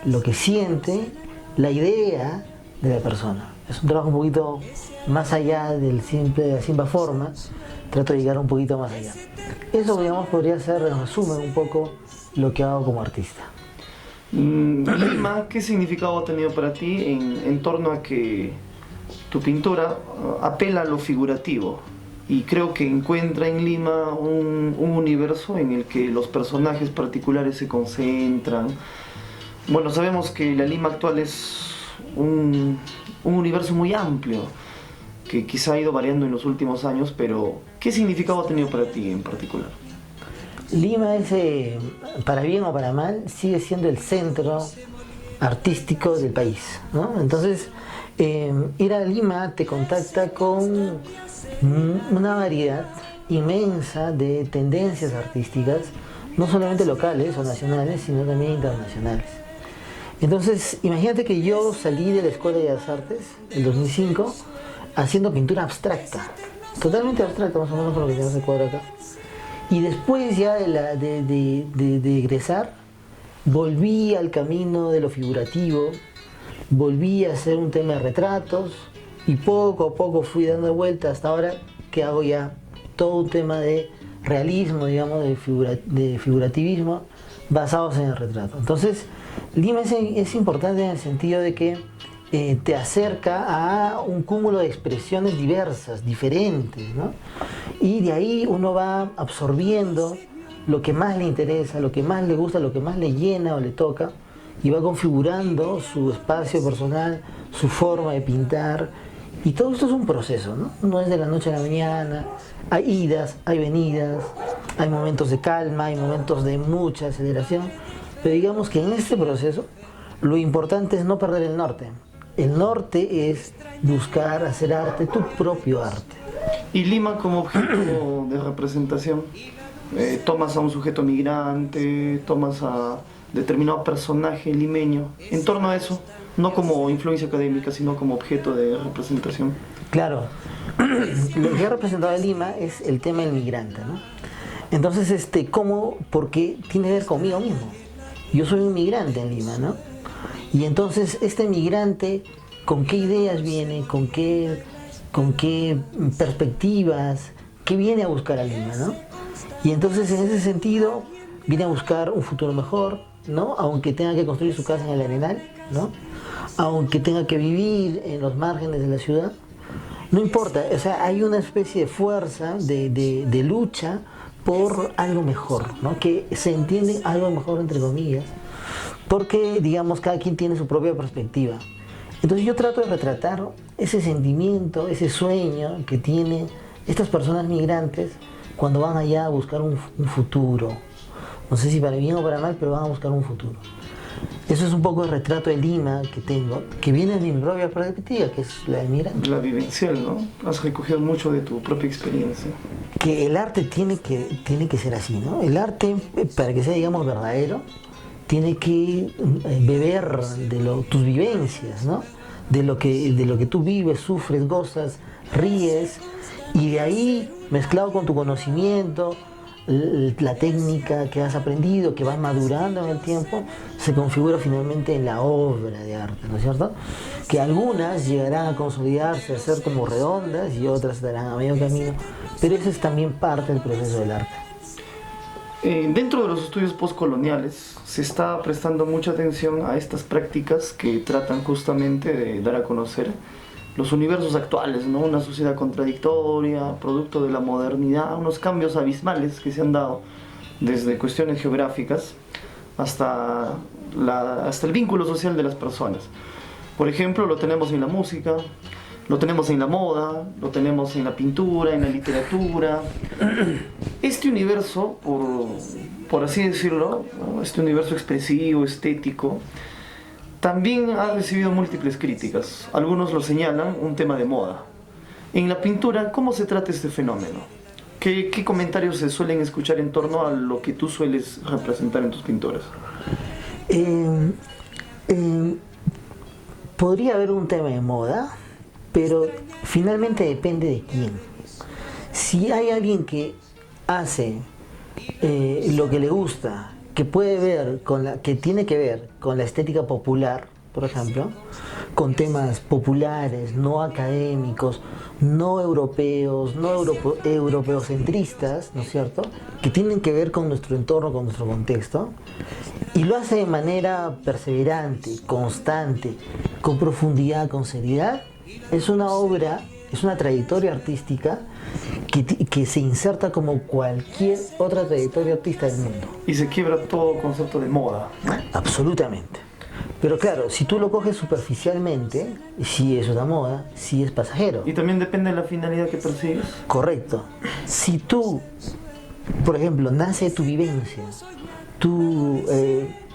lo que siente, la idea de la persona. Es un trabajo un poquito más allá de la simple forma, trato de llegar un poquito más allá. Eso, digamos, podría ser, en resumen, un poco lo que hago como artista. Lima, ¿qué significado ha tenido para ti en torno a que tu pintura apela a lo figurativo? Y creo que encuentra en Lima un universo en el que los personajes particulares se concentran. Bueno, sabemos que la Lima actual es un universo muy amplio, que quizá ha ido variando en los últimos años, pero ¿qué significado ha tenido para ti en particular? Lima es, para bien o para mal, sigue siendo el centro artístico del país, ¿no? Entonces, ir a Lima te contacta con una variedad inmensa de tendencias artísticas, no solamente locales o nacionales, sino también internacionales. Entonces, imagínate que yo salí de la Escuela de Bellas Artes en 2005 haciendo pintura abstracta, totalmente abstracta, más o menos con lo que tenemos el cuadro acá. Y después ya de egresar, volví al camino de lo figurativo, volví a hacer un tema de retratos y poco a poco fui dando vuelta hasta ahora que hago ya todo un tema de realismo, digamos, de figurativismo basados en el retrato. Entonces, Lima es importante en el sentido de que te acerca a un cúmulo de expresiones diversas, diferentes, ¿no? Y de ahí uno va absorbiendo lo que más le interesa, lo que más le gusta, lo que más le llena o le toca, y va configurando su espacio personal, su forma de pintar. Y todo esto es un proceso, ¿no? No es de la noche a la mañana, hay idas, hay venidas, hay momentos de calma, hay momentos de mucha aceleración, pero digamos que en este proceso lo importante es no perder el norte. El norte es buscar hacer arte, tu propio arte. Y Lima como objeto de representación, tomas a un sujeto migrante, tomas a determinado personaje limeño, en torno a eso, no como influencia académica, sino como objeto de representación. Claro, lo que ha representado a Lima es el tema del migrante, ¿no? Entonces, ¿cómo? Porque tiene que ver conmigo mismo. Yo soy un migrante en Lima, ¿no? Y entonces este migrante, ¿con qué ideas viene? ¿Con qué perspectivas? ¿Qué viene a buscar a Lima, no? Y entonces en ese sentido viene a buscar un futuro mejor, ¿no? Aunque tenga que construir su casa en el Arenal, ¿no? Aunque tenga que vivir en los márgenes de la ciudad, no importa, o sea, hay una especie de fuerza, de lucha por algo mejor, ¿no? Que se entiende algo mejor entre comillas, porque, digamos, cada quien tiene su propia perspectiva. Entonces yo trato de retratar ese sentimiento, ese sueño que tienen estas personas migrantes cuando van allá a buscar un futuro. No sé si para bien o para mal, pero van a buscar un futuro. Eso es un poco el retrato de Lima que tengo, que viene de mi propia perspectiva, que es la de migrante. La vivencial, ¿no? Has recogido mucho de tu propia experiencia. Que el arte tiene que ser así, ¿no? El arte, para que sea, digamos, verdadero, tiene que beber de tus vivencias, ¿no? De lo que tú vives, sufres, gozas, ríes, y de ahí, mezclado con tu conocimiento, la técnica que has aprendido, que vas madurando en el tiempo, se configura finalmente en la obra de arte, ¿no es cierto? Que algunas llegarán a consolidarse, a ser como redondas, y otras estarán a medio camino, pero eso es también parte del proceso del arte. Dentro de los estudios postcoloniales se está prestando mucha atención a estas prácticas que tratan justamente de dar a conocer los universos actuales, ¿no? Una sociedad contradictoria, producto de la modernidad, unos cambios abismales que se han dado desde cuestiones geográficas hasta el vínculo social de las personas. Por ejemplo, lo tenemos en la música, lo tenemos en la moda, lo tenemos en la pintura, en la literatura. Este universo, por así decirlo, ¿no? Este universo expresivo, estético, también ha recibido múltiples críticas. Algunos lo señalan un tema de moda. En la pintura, ¿cómo se trata este fenómeno? ¿Qué comentarios se suelen escuchar en torno a lo que tú sueles representar en tus pinturas? Podría haber un tema de moda, pero finalmente depende de quién. Si hay alguien que hace lo que le gusta, que puede ver que tiene que ver con la estética popular, por ejemplo, con temas populares, no académicos, no europeos, no europeocentristas, ¿no es cierto?, que tienen que ver con nuestro entorno, con nuestro contexto, y lo hace de manera perseverante, constante, con profundidad, con seriedad. Es una obra, es una trayectoria artística que se inserta como cualquier otra trayectoria artística del mundo. Y se quiebra todo concepto de moda, ¿no? Absolutamente. Pero claro, si tú lo coges superficialmente, sí es una moda, sí es pasajero. Y también depende de la finalidad que persigues. Correcto. Si tú, por ejemplo, nace de tu vivencia, tú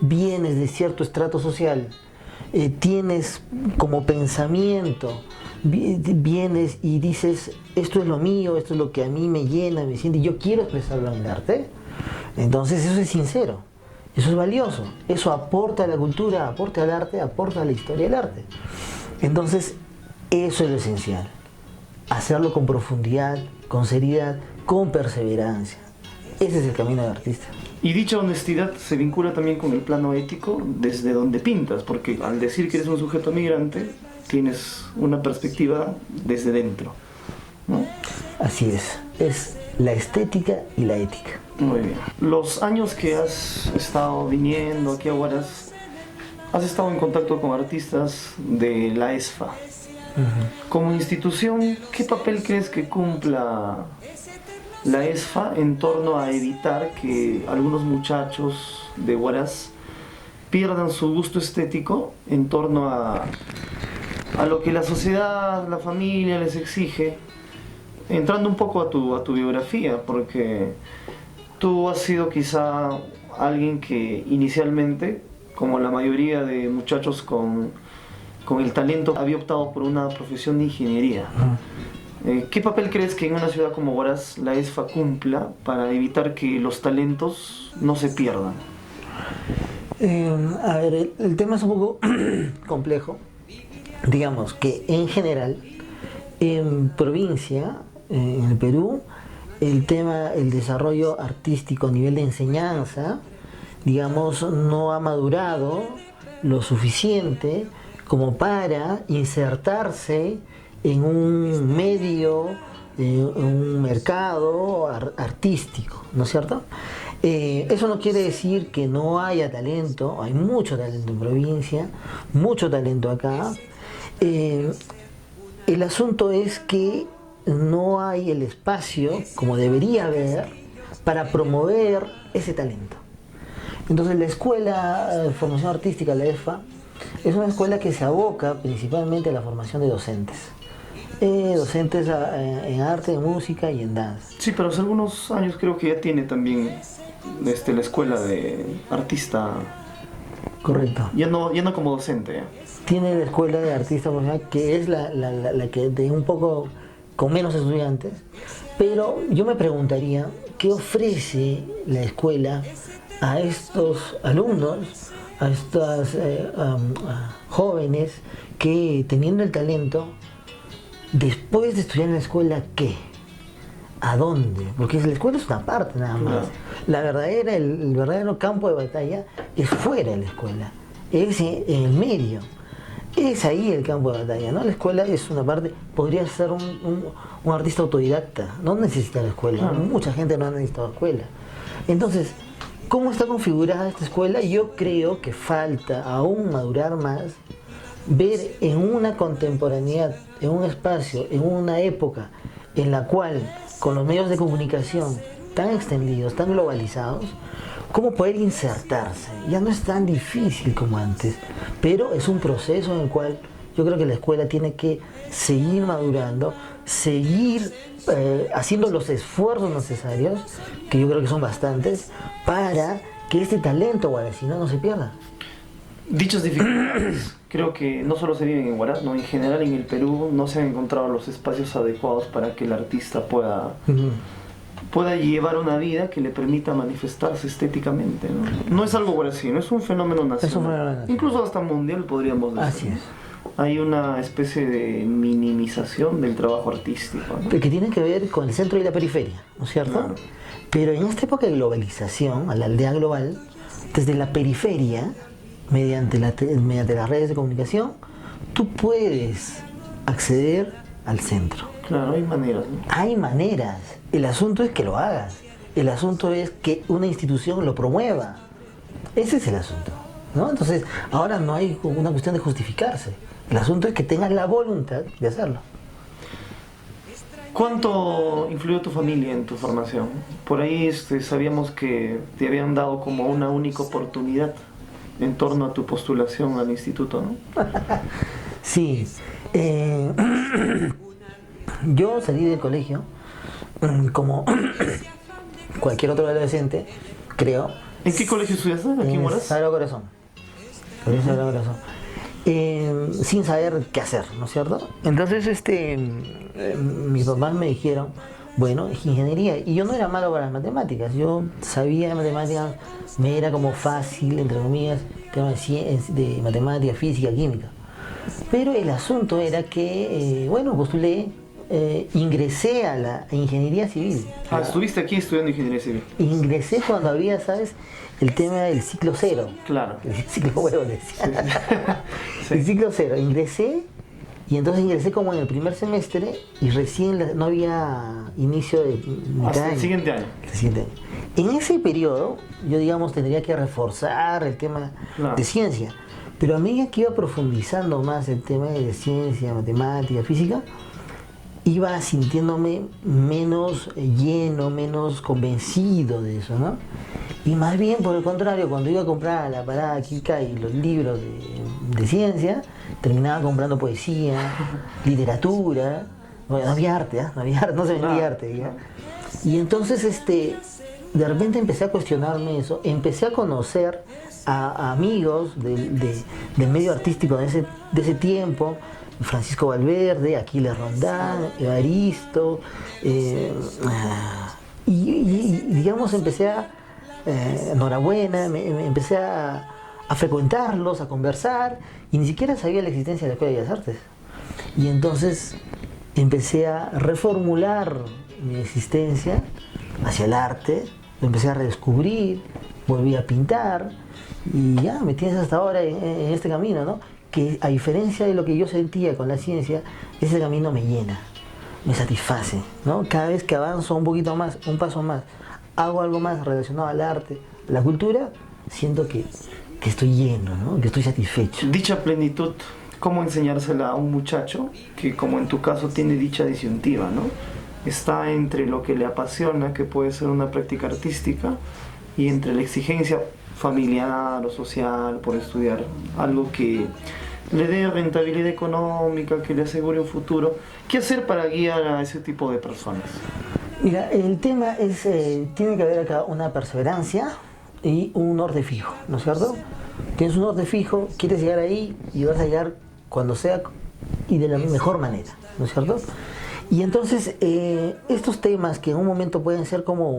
vienes de cierto estrato social, tienes como pensamiento, vienes y dices, esto es lo mío, esto es lo que a mí me llena, me siente, y yo quiero expresarlo en el arte, entonces eso es sincero, eso es valioso, eso aporta a la cultura, aporta al arte, aporta a la historia del arte. Entonces, eso es lo esencial, hacerlo con profundidad, con seriedad, con perseverancia. Ese es el camino del artista. Y dicha honestidad se vincula también con el plano ético desde donde pintas, porque al decir que eres un sujeto migrante, tienes una perspectiva desde dentro, ¿no? Así es la estética y la ética. Muy bien. Los años que has estado viniendo aquí a Huaraz, has estado en contacto con artistas de la ESFA. Como institución, ¿qué papel crees que cumpla la ESFA en torno a evitar que algunos muchachos de Huaraz pierdan su gusto estético en torno a lo que la sociedad, la familia les exige? Entrando un poco a tu biografía, porque tú has sido quizá alguien que inicialmente, como la mayoría de muchachos con el talento, había optado por una profesión de ingeniería. ¿Qué papel crees que en una ciudad como Huaraz la ESFA cumpla para evitar que los talentos no se pierdan? A ver, el tema es un poco complejo. Digamos que en general, en provincia, en el Perú, el desarrollo artístico a nivel de enseñanza, digamos, no ha madurado lo suficiente como para insertarse en un medio, en un mercado artístico, ¿no es cierto? Eso no quiere decir que no haya talento, hay mucho talento en provincia, mucho talento acá. El asunto es que no hay el espacio, como debería haber, para promover ese talento. Entonces la escuela de formación artística, la ESFA, es una escuela que se aboca principalmente a la formación de docentes. Docentes en arte, en música y en danza. Sí, pero hace algunos años creo que ya tiene también la escuela de artista Correcto. Ya no como docente. Tiene la escuela de artista profesional, que es la que de un poco con menos estudiantes, pero yo me preguntaría, ¿qué ofrece la escuela a estos alumnos, a estos jóvenes que teniendo el talento, después de estudiar en la escuela, ¿qué? ¿A dónde? Porque la escuela es una parte nada más. El verdadero campo de batalla es fuera de la escuela, es en el medio. Es ahí el campo de batalla, ¿no? La escuela es una parte, podría ser un artista autodidacta, no necesita la escuela, mucha gente no ha necesitado escuela. Entonces, ¿cómo está configurada esta escuela? Yo creo que falta aún madurar más, ver en una contemporaneidad, en un espacio, en una época en la cual con los medios de comunicación tan extendidos, tan globalizados, cómo poder insertarse. Ya no es tan difícil como antes, pero es un proceso en el cual yo creo que la escuela tiene que seguir madurando, seguir haciendo los esfuerzos necesarios, que yo creo que son bastantes, para que este talento guaracino no se pierda. Dichas dificultades, creo que no solo se viven en Huaraz, ¿no? En general en el Perú no se han encontrado los espacios adecuados para que el artista pueda llevar una vida que le permita manifestarse estéticamente, ¿no? No es algo guaracino, es un fenómeno nacional. Incluso hasta mundial podríamos decir. Así es. Hay una especie de minimización del trabajo artístico, ¿no? Que tiene que ver con el centro y la periferia, ¿no es cierto? Claro. Pero en esta época de globalización, a la aldea global, desde la periferia, mediante las redes de comunicación, tú puedes acceder al centro. Claro, hay maneras, ¿no? Hay maneras. El asunto es que lo hagas. El asunto es que una institución lo promueva. Ese es el asunto, ¿no? Entonces, ahora no hay una cuestión de justificarse. El asunto es que tengas la voluntad de hacerlo. ¿Cuánto influyó tu familia en tu formación? Por ahí sabíamos que te habían dado como una única oportunidad en torno a tu postulación al instituto, ¿no? Sí. Yo salí del colegio como cualquier otro adolescente, creo. ¿En qué colegio estudiaste? ¿Aquí en Huaraz? Sagrado Corazón. Sagrado Corazón. Sin saber qué hacer, ¿no es cierto? Entonces, mis papás me dijeron, bueno, es ingeniería. Y yo no era malo para las matemáticas. Yo sabía matemáticas, me era como fácil, entre comillas, tema de matemática, física, química. Pero el asunto era que, postulé, ingresé a la ingeniería civil. Estuviste aquí estudiando ingeniería civil. Ingresé cuando había, ¿sabes? El tema del ciclo cero. Claro. El ciclo huevo, decía. Sí. El ciclo cero. Ingresé, y entonces ingresé como en el primer semestre, y recién no había inicio de mitad hasta de año. El siguiente año. El siguiente año. En ese periodo, yo digamos, tendría que reforzar el tema de ciencia. Pero a medida que iba profundizando más el tema de ciencia, matemática, física, iba sintiéndome menos lleno, menos convencido de eso, ¿no? Y más bien, por el contrario, cuando iba a comprar a la parada Kika y los libros de ciencia, terminaba comprando poesía, literatura. Bueno, no había arte, no se vendía arte, ¿ya? Y entonces, de repente empecé a cuestionarme eso, empecé a conocer a amigos del medio artístico de ese tiempo, Francisco Valverde, Aquiles Rondán, Evaristo, y digamos empecé a, enhorabuena, me empecé a frecuentarlos, a conversar, y ni siquiera sabía la existencia de la Escuela de Bellas Artes. Y entonces empecé a reformular mi existencia hacia el arte, lo empecé a redescubrir, volví a pintar, y ya me tienes hasta ahora en este camino, ¿no? Que a diferencia de lo que yo sentía con la ciencia, ese camino me llena, me satisface, ¿no? Cada vez que avanzo un poquito más, un paso más, hago algo más relacionado al arte, la cultura, siento que estoy lleno, ¿no? Que estoy satisfecho. Dicha plenitud, ¿cómo enseñársela a un muchacho que, como en tu caso, tiene dicha disyuntiva, ¿no? Está entre lo que le apasiona, que puede ser una práctica artística, y entre la exigencia familiar o social por estudiar algo que le dé rentabilidad económica, que le asegure un futuro? ¿Qué hacer para guiar a ese tipo de personas? Mira, el tema es, tiene que haber acá una perseverancia y un norte fijo, ¿no es cierto? Tienes un norte fijo, quieres llegar ahí y vas a llegar cuando sea y de la mejor manera, ¿no es cierto? Y entonces estos temas que en un momento pueden ser como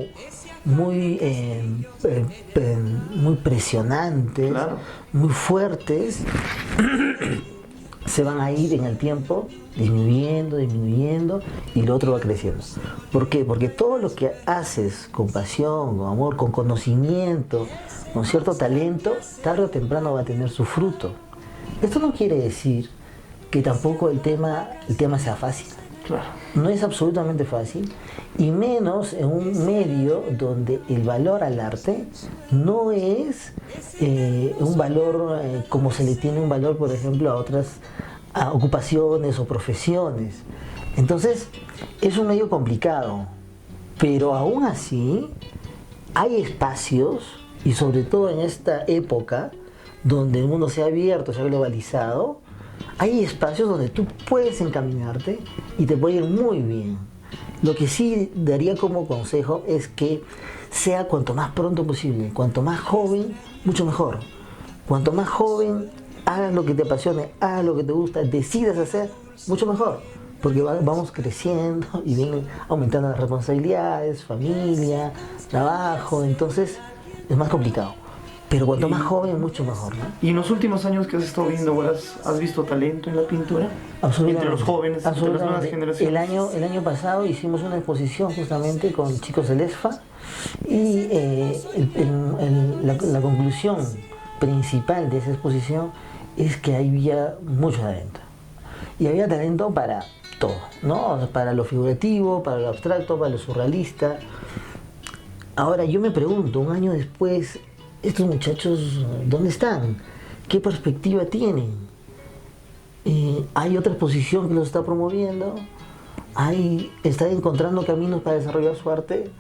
muy, muy presionantes, Claro. muy fuertes, se van a ir en el tiempo disminuyendo, disminuyendo y lo otro va creciendo. ¿Por qué? Porque todo lo que haces con pasión, con amor, con conocimiento, con cierto talento, tarde o temprano va a tener su fruto. Esto no quiere decir que tampoco el tema sea fácil. Claro. No es absolutamente fácil, y menos en un medio donde el valor al arte no es un valor como se le tiene un valor, por ejemplo, a otras ocupaciones o profesiones. Entonces, es un medio complicado, pero aún así hay espacios, y sobre todo en esta época donde el mundo se ha abierto, se ha globalizado, hay espacios donde tú puedes encaminarte y te puede ir muy bien. Lo que sí daría como consejo es que sea cuanto más pronto posible, cuanto más joven, mucho mejor. Cuanto más joven, hagas lo que te apasione, hagas lo que te gusta, decidas hacer, mucho mejor. Porque vamos creciendo y vienen aumentando las responsabilidades, familia, trabajo, entonces es más complicado. Pero cuanto más joven, mucho mejor, ¿no? Y en los últimos años que has estado viendo, ¿has visto talento en la pintura? Absolutamente. Entre los jóvenes, entre las nuevas generaciones. El año pasado hicimos una exposición justamente con chicos del ESFA y la conclusión principal de esa exposición es que había mucho talento. Y había talento para todo, ¿no? Para lo figurativo, para lo abstracto, para lo surrealista. Ahora yo me pregunto, un año después, estos muchachos, ¿dónde están? ¿Qué perspectiva tienen? ¿Hay otra exposición que los está promoviendo? ¿Están encontrando caminos para desarrollar su arte?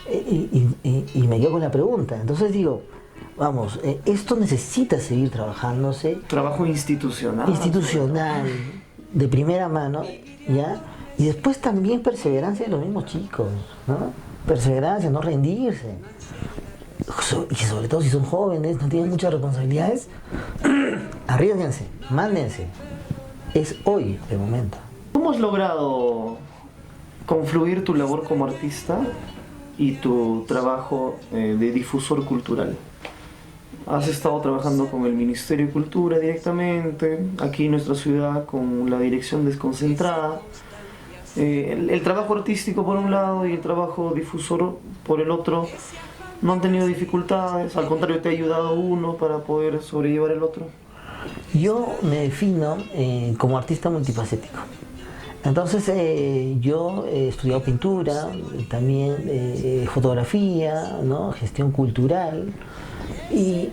Y me quedo con la pregunta. Entonces digo, vamos, esto necesita seguir trabajándose. Trabajo institucional. Institucional, de primera mano, ¿ya? Y después también perseverancia de los mismos chicos, ¿no? Perseverancia, no rendirse. Y sobre todo si son jóvenes, no tienen muchas responsabilidades, arriésguense, mándense. Es hoy el momento. ¿Cómo has logrado confluir tu labor como artista y tu trabajo de difusor cultural? Has estado trabajando con el Ministerio de Cultura directamente, aquí en nuestra ciudad con la dirección desconcentrada. El trabajo artístico por un lado y el trabajo difusor por el otro. ¿No han tenido dificultades? Al contrario, ¿te ha ayudado uno para poder sobrellevar el otro? Yo me defino como artista multifacético. Entonces yo he estudiado pintura, también fotografía, ¿no? Gestión cultural y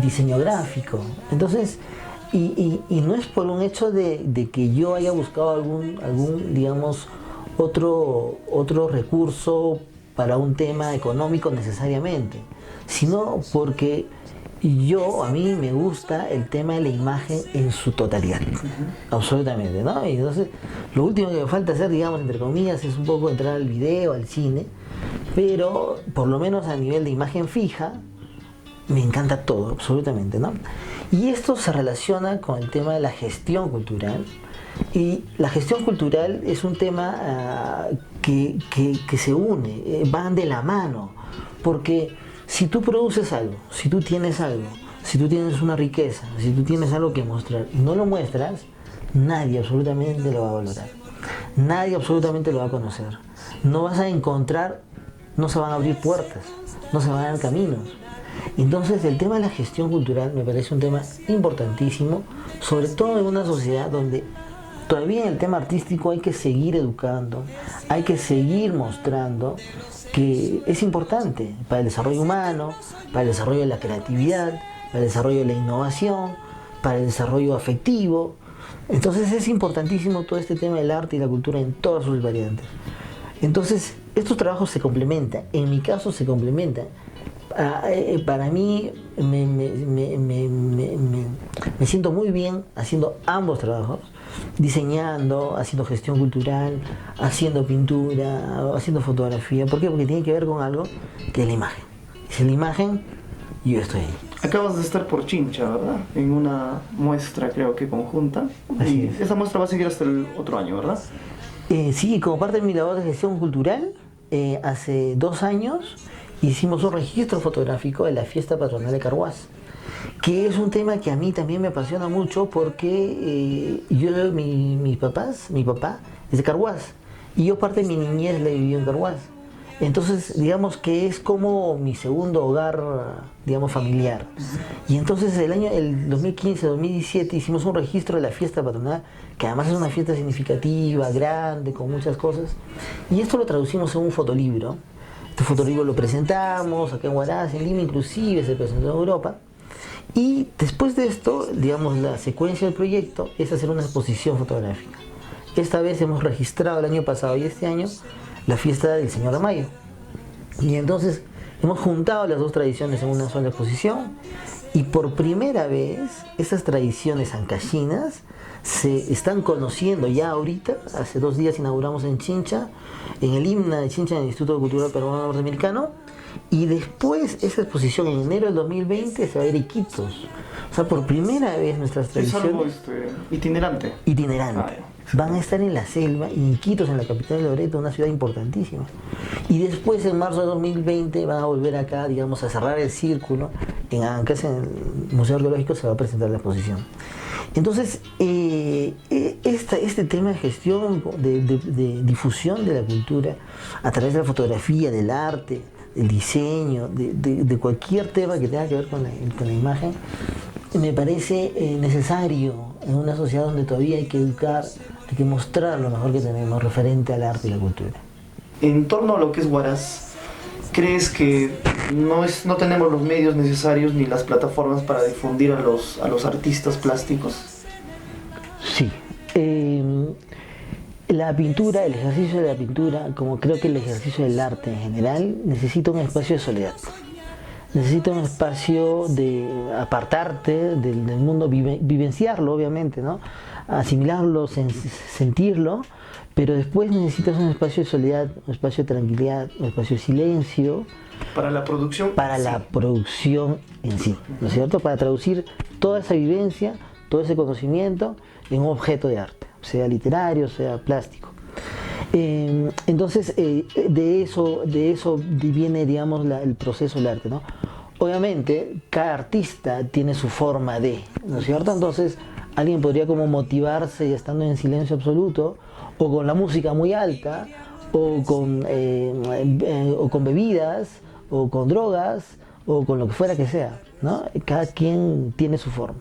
diseño gráfico. Entonces, y no es por un hecho de que yo haya buscado algún digamos, otro recurso para un tema económico necesariamente, sino porque a mí me gusta el tema de la imagen en su totalidad, absolutamente, ¿no? Y entonces lo último que me falta hacer, digamos, entre comillas, es un poco entrar al video, al cine, pero por lo menos a nivel de imagen fija, me encanta todo, absolutamente, ¿no? Y esto se relaciona con el tema de la gestión cultural, y la gestión cultural es un tema que se une, van de la mano, porque si tú produces algo, si tú tienes algo, si tú tienes una riqueza, si tú tienes algo que mostrar y no lo muestras, nadie absolutamente lo va a valorar, nadie absolutamente lo va a conocer, no vas a encontrar, no se van a abrir puertas, no se van a dar caminos. Entonces el tema de la gestión cultural me parece un tema importantísimo, sobre todo en una sociedad donde todavía en el tema artístico hay que seguir educando, hay que seguir mostrando que es importante para el desarrollo humano, para el desarrollo de la creatividad, para el desarrollo de la innovación, para el desarrollo afectivo. Entonces es importantísimo todo este tema del arte y la cultura en todas sus variantes. Entonces estos trabajos se complementan, en mi caso se complementan. Para mí me siento muy bien haciendo ambos trabajos, diseñando, haciendo gestión cultural, haciendo pintura, haciendo fotografía. ¿Por qué? Porque tiene que ver con algo que es la imagen. Si es la imagen, yo estoy ahí. Acabas de estar por Chincha, ¿verdad? En una muestra, creo que conjunta. Así Y es. esa muestra va a seguir hasta el otro año, ¿verdad? Sí, como parte de mi labor de gestión cultural, hace 2 años hicimos un registro fotográfico de la fiesta patronal de Carhuaz, que es un tema que a mí también me apasiona mucho porque mi papá es de Carhuaz y yo parte de mi niñez la he vivido en Carhuaz. Entonces, digamos que es como mi segundo hogar, digamos, familiar. Y entonces el 2015-2017 hicimos un registro de la fiesta patronal, que además es una fiesta significativa, grande, con muchas cosas. Y esto lo traducimos en un fotolibro. Este fotolibro lo presentamos acá en Huaraz, en Lima inclusive, se presentó en Europa. Y después de esto, digamos, la secuencia del proyecto es hacer una exposición fotográfica. Esta vez hemos registrado el año pasado y este año la fiesta del Señor de Mayo. Y entonces hemos juntado las dos tradiciones en una sola exposición y por primera vez estas tradiciones ancachinas se están conociendo ya ahorita. Hace 2 días inauguramos en Chincha, en el IMNA de Chincha, en el Instituto Cultural Peruano Norteamericano, y después esa exposición en enero del 2020 se va a ir a Iquitos. O sea, por primera vez nuestras Es algo tradiciones itinerante. itinerante Ah, ya. van a estar en la selva y en Iquitos, en la capital de Loreto, una ciudad importantísima. Y después, en marzo de 2020, van a volver acá, digamos, a cerrar el círculo. En Ancash, en el Museo Arqueológico, se va a presentar la exposición. Entonces, este tema de gestión, de difusión de la cultura, a través de la fotografía, del arte, del diseño, de cualquier tema que tenga que ver con la imagen, me parece necesario en una sociedad donde todavía hay que educar, hay que mostrar lo mejor que tenemos referente al arte y la cultura. En torno a lo que es Huaraz, ¿crees que no tenemos los medios necesarios ni las plataformas para difundir a los artistas plásticos? Sí. La pintura, el ejercicio de la pintura, como creo que el ejercicio del arte en general, necesita un espacio de soledad. Necesita un espacio de apartarte del mundo, vivenciarlo obviamente, ¿no? Asimilarlo, sentirlo, pero después necesitas un espacio de soledad, un espacio de tranquilidad, un espacio de silencio. Para la producción. Para la producción en sí, ¿no es cierto? Para traducir toda esa vivencia, todo ese conocimiento en un objeto de arte, sea literario, sea plástico. Entonces, de eso viene, digamos, el proceso del arte, ¿no? Obviamente, cada artista tiene su forma de, ¿no es cierto? Entonces, alguien podría como motivarse estando en silencio absoluto, o con la música muy alta, o con bebidas, o con drogas, o con lo que fuera que sea, ¿no? Cada quien tiene su forma.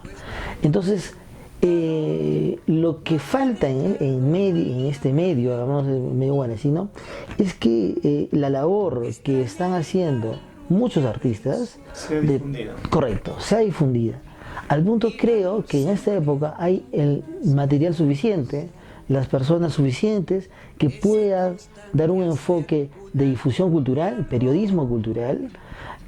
Entonces, lo que falta en este medio, hablamos del medio guanacino, es que la labor que están haciendo muchos artistas Sea difundida. correcto, sea difundida. Al punto creo que en esta época hay el material suficiente, las personas suficientes que puedan dar un enfoque de difusión cultural, periodismo cultural,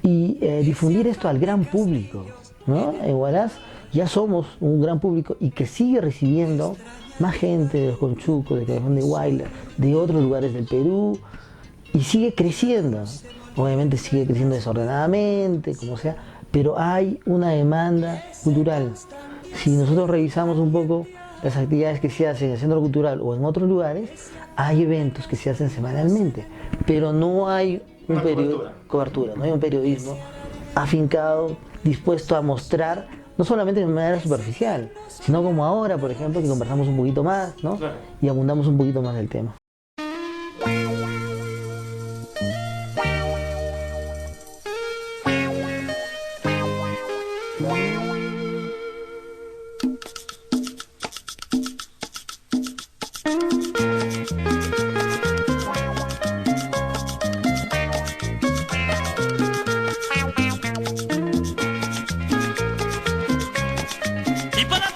y difundir esto al gran público, ¿no? En Huaraz ya somos un gran público y que sigue recibiendo más gente de Conchuco, de Cajón de Huayla, de otros lugares del Perú, y sigue creciendo. Obviamente sigue creciendo desordenadamente, como sea, pero hay una demanda cultural. Si nosotros revisamos un poco las actividades que se hacen en el Centro Cultural o en otros lugares, hay eventos que se hacen semanalmente, pero no hay un cobertura, no hay un periodismo afincado, dispuesto a mostrar, no solamente de manera superficial, sino como ahora, por ejemplo, que conversamos un poquito más, ¿no? Claro. Y abundamos un poquito más del tema. Y para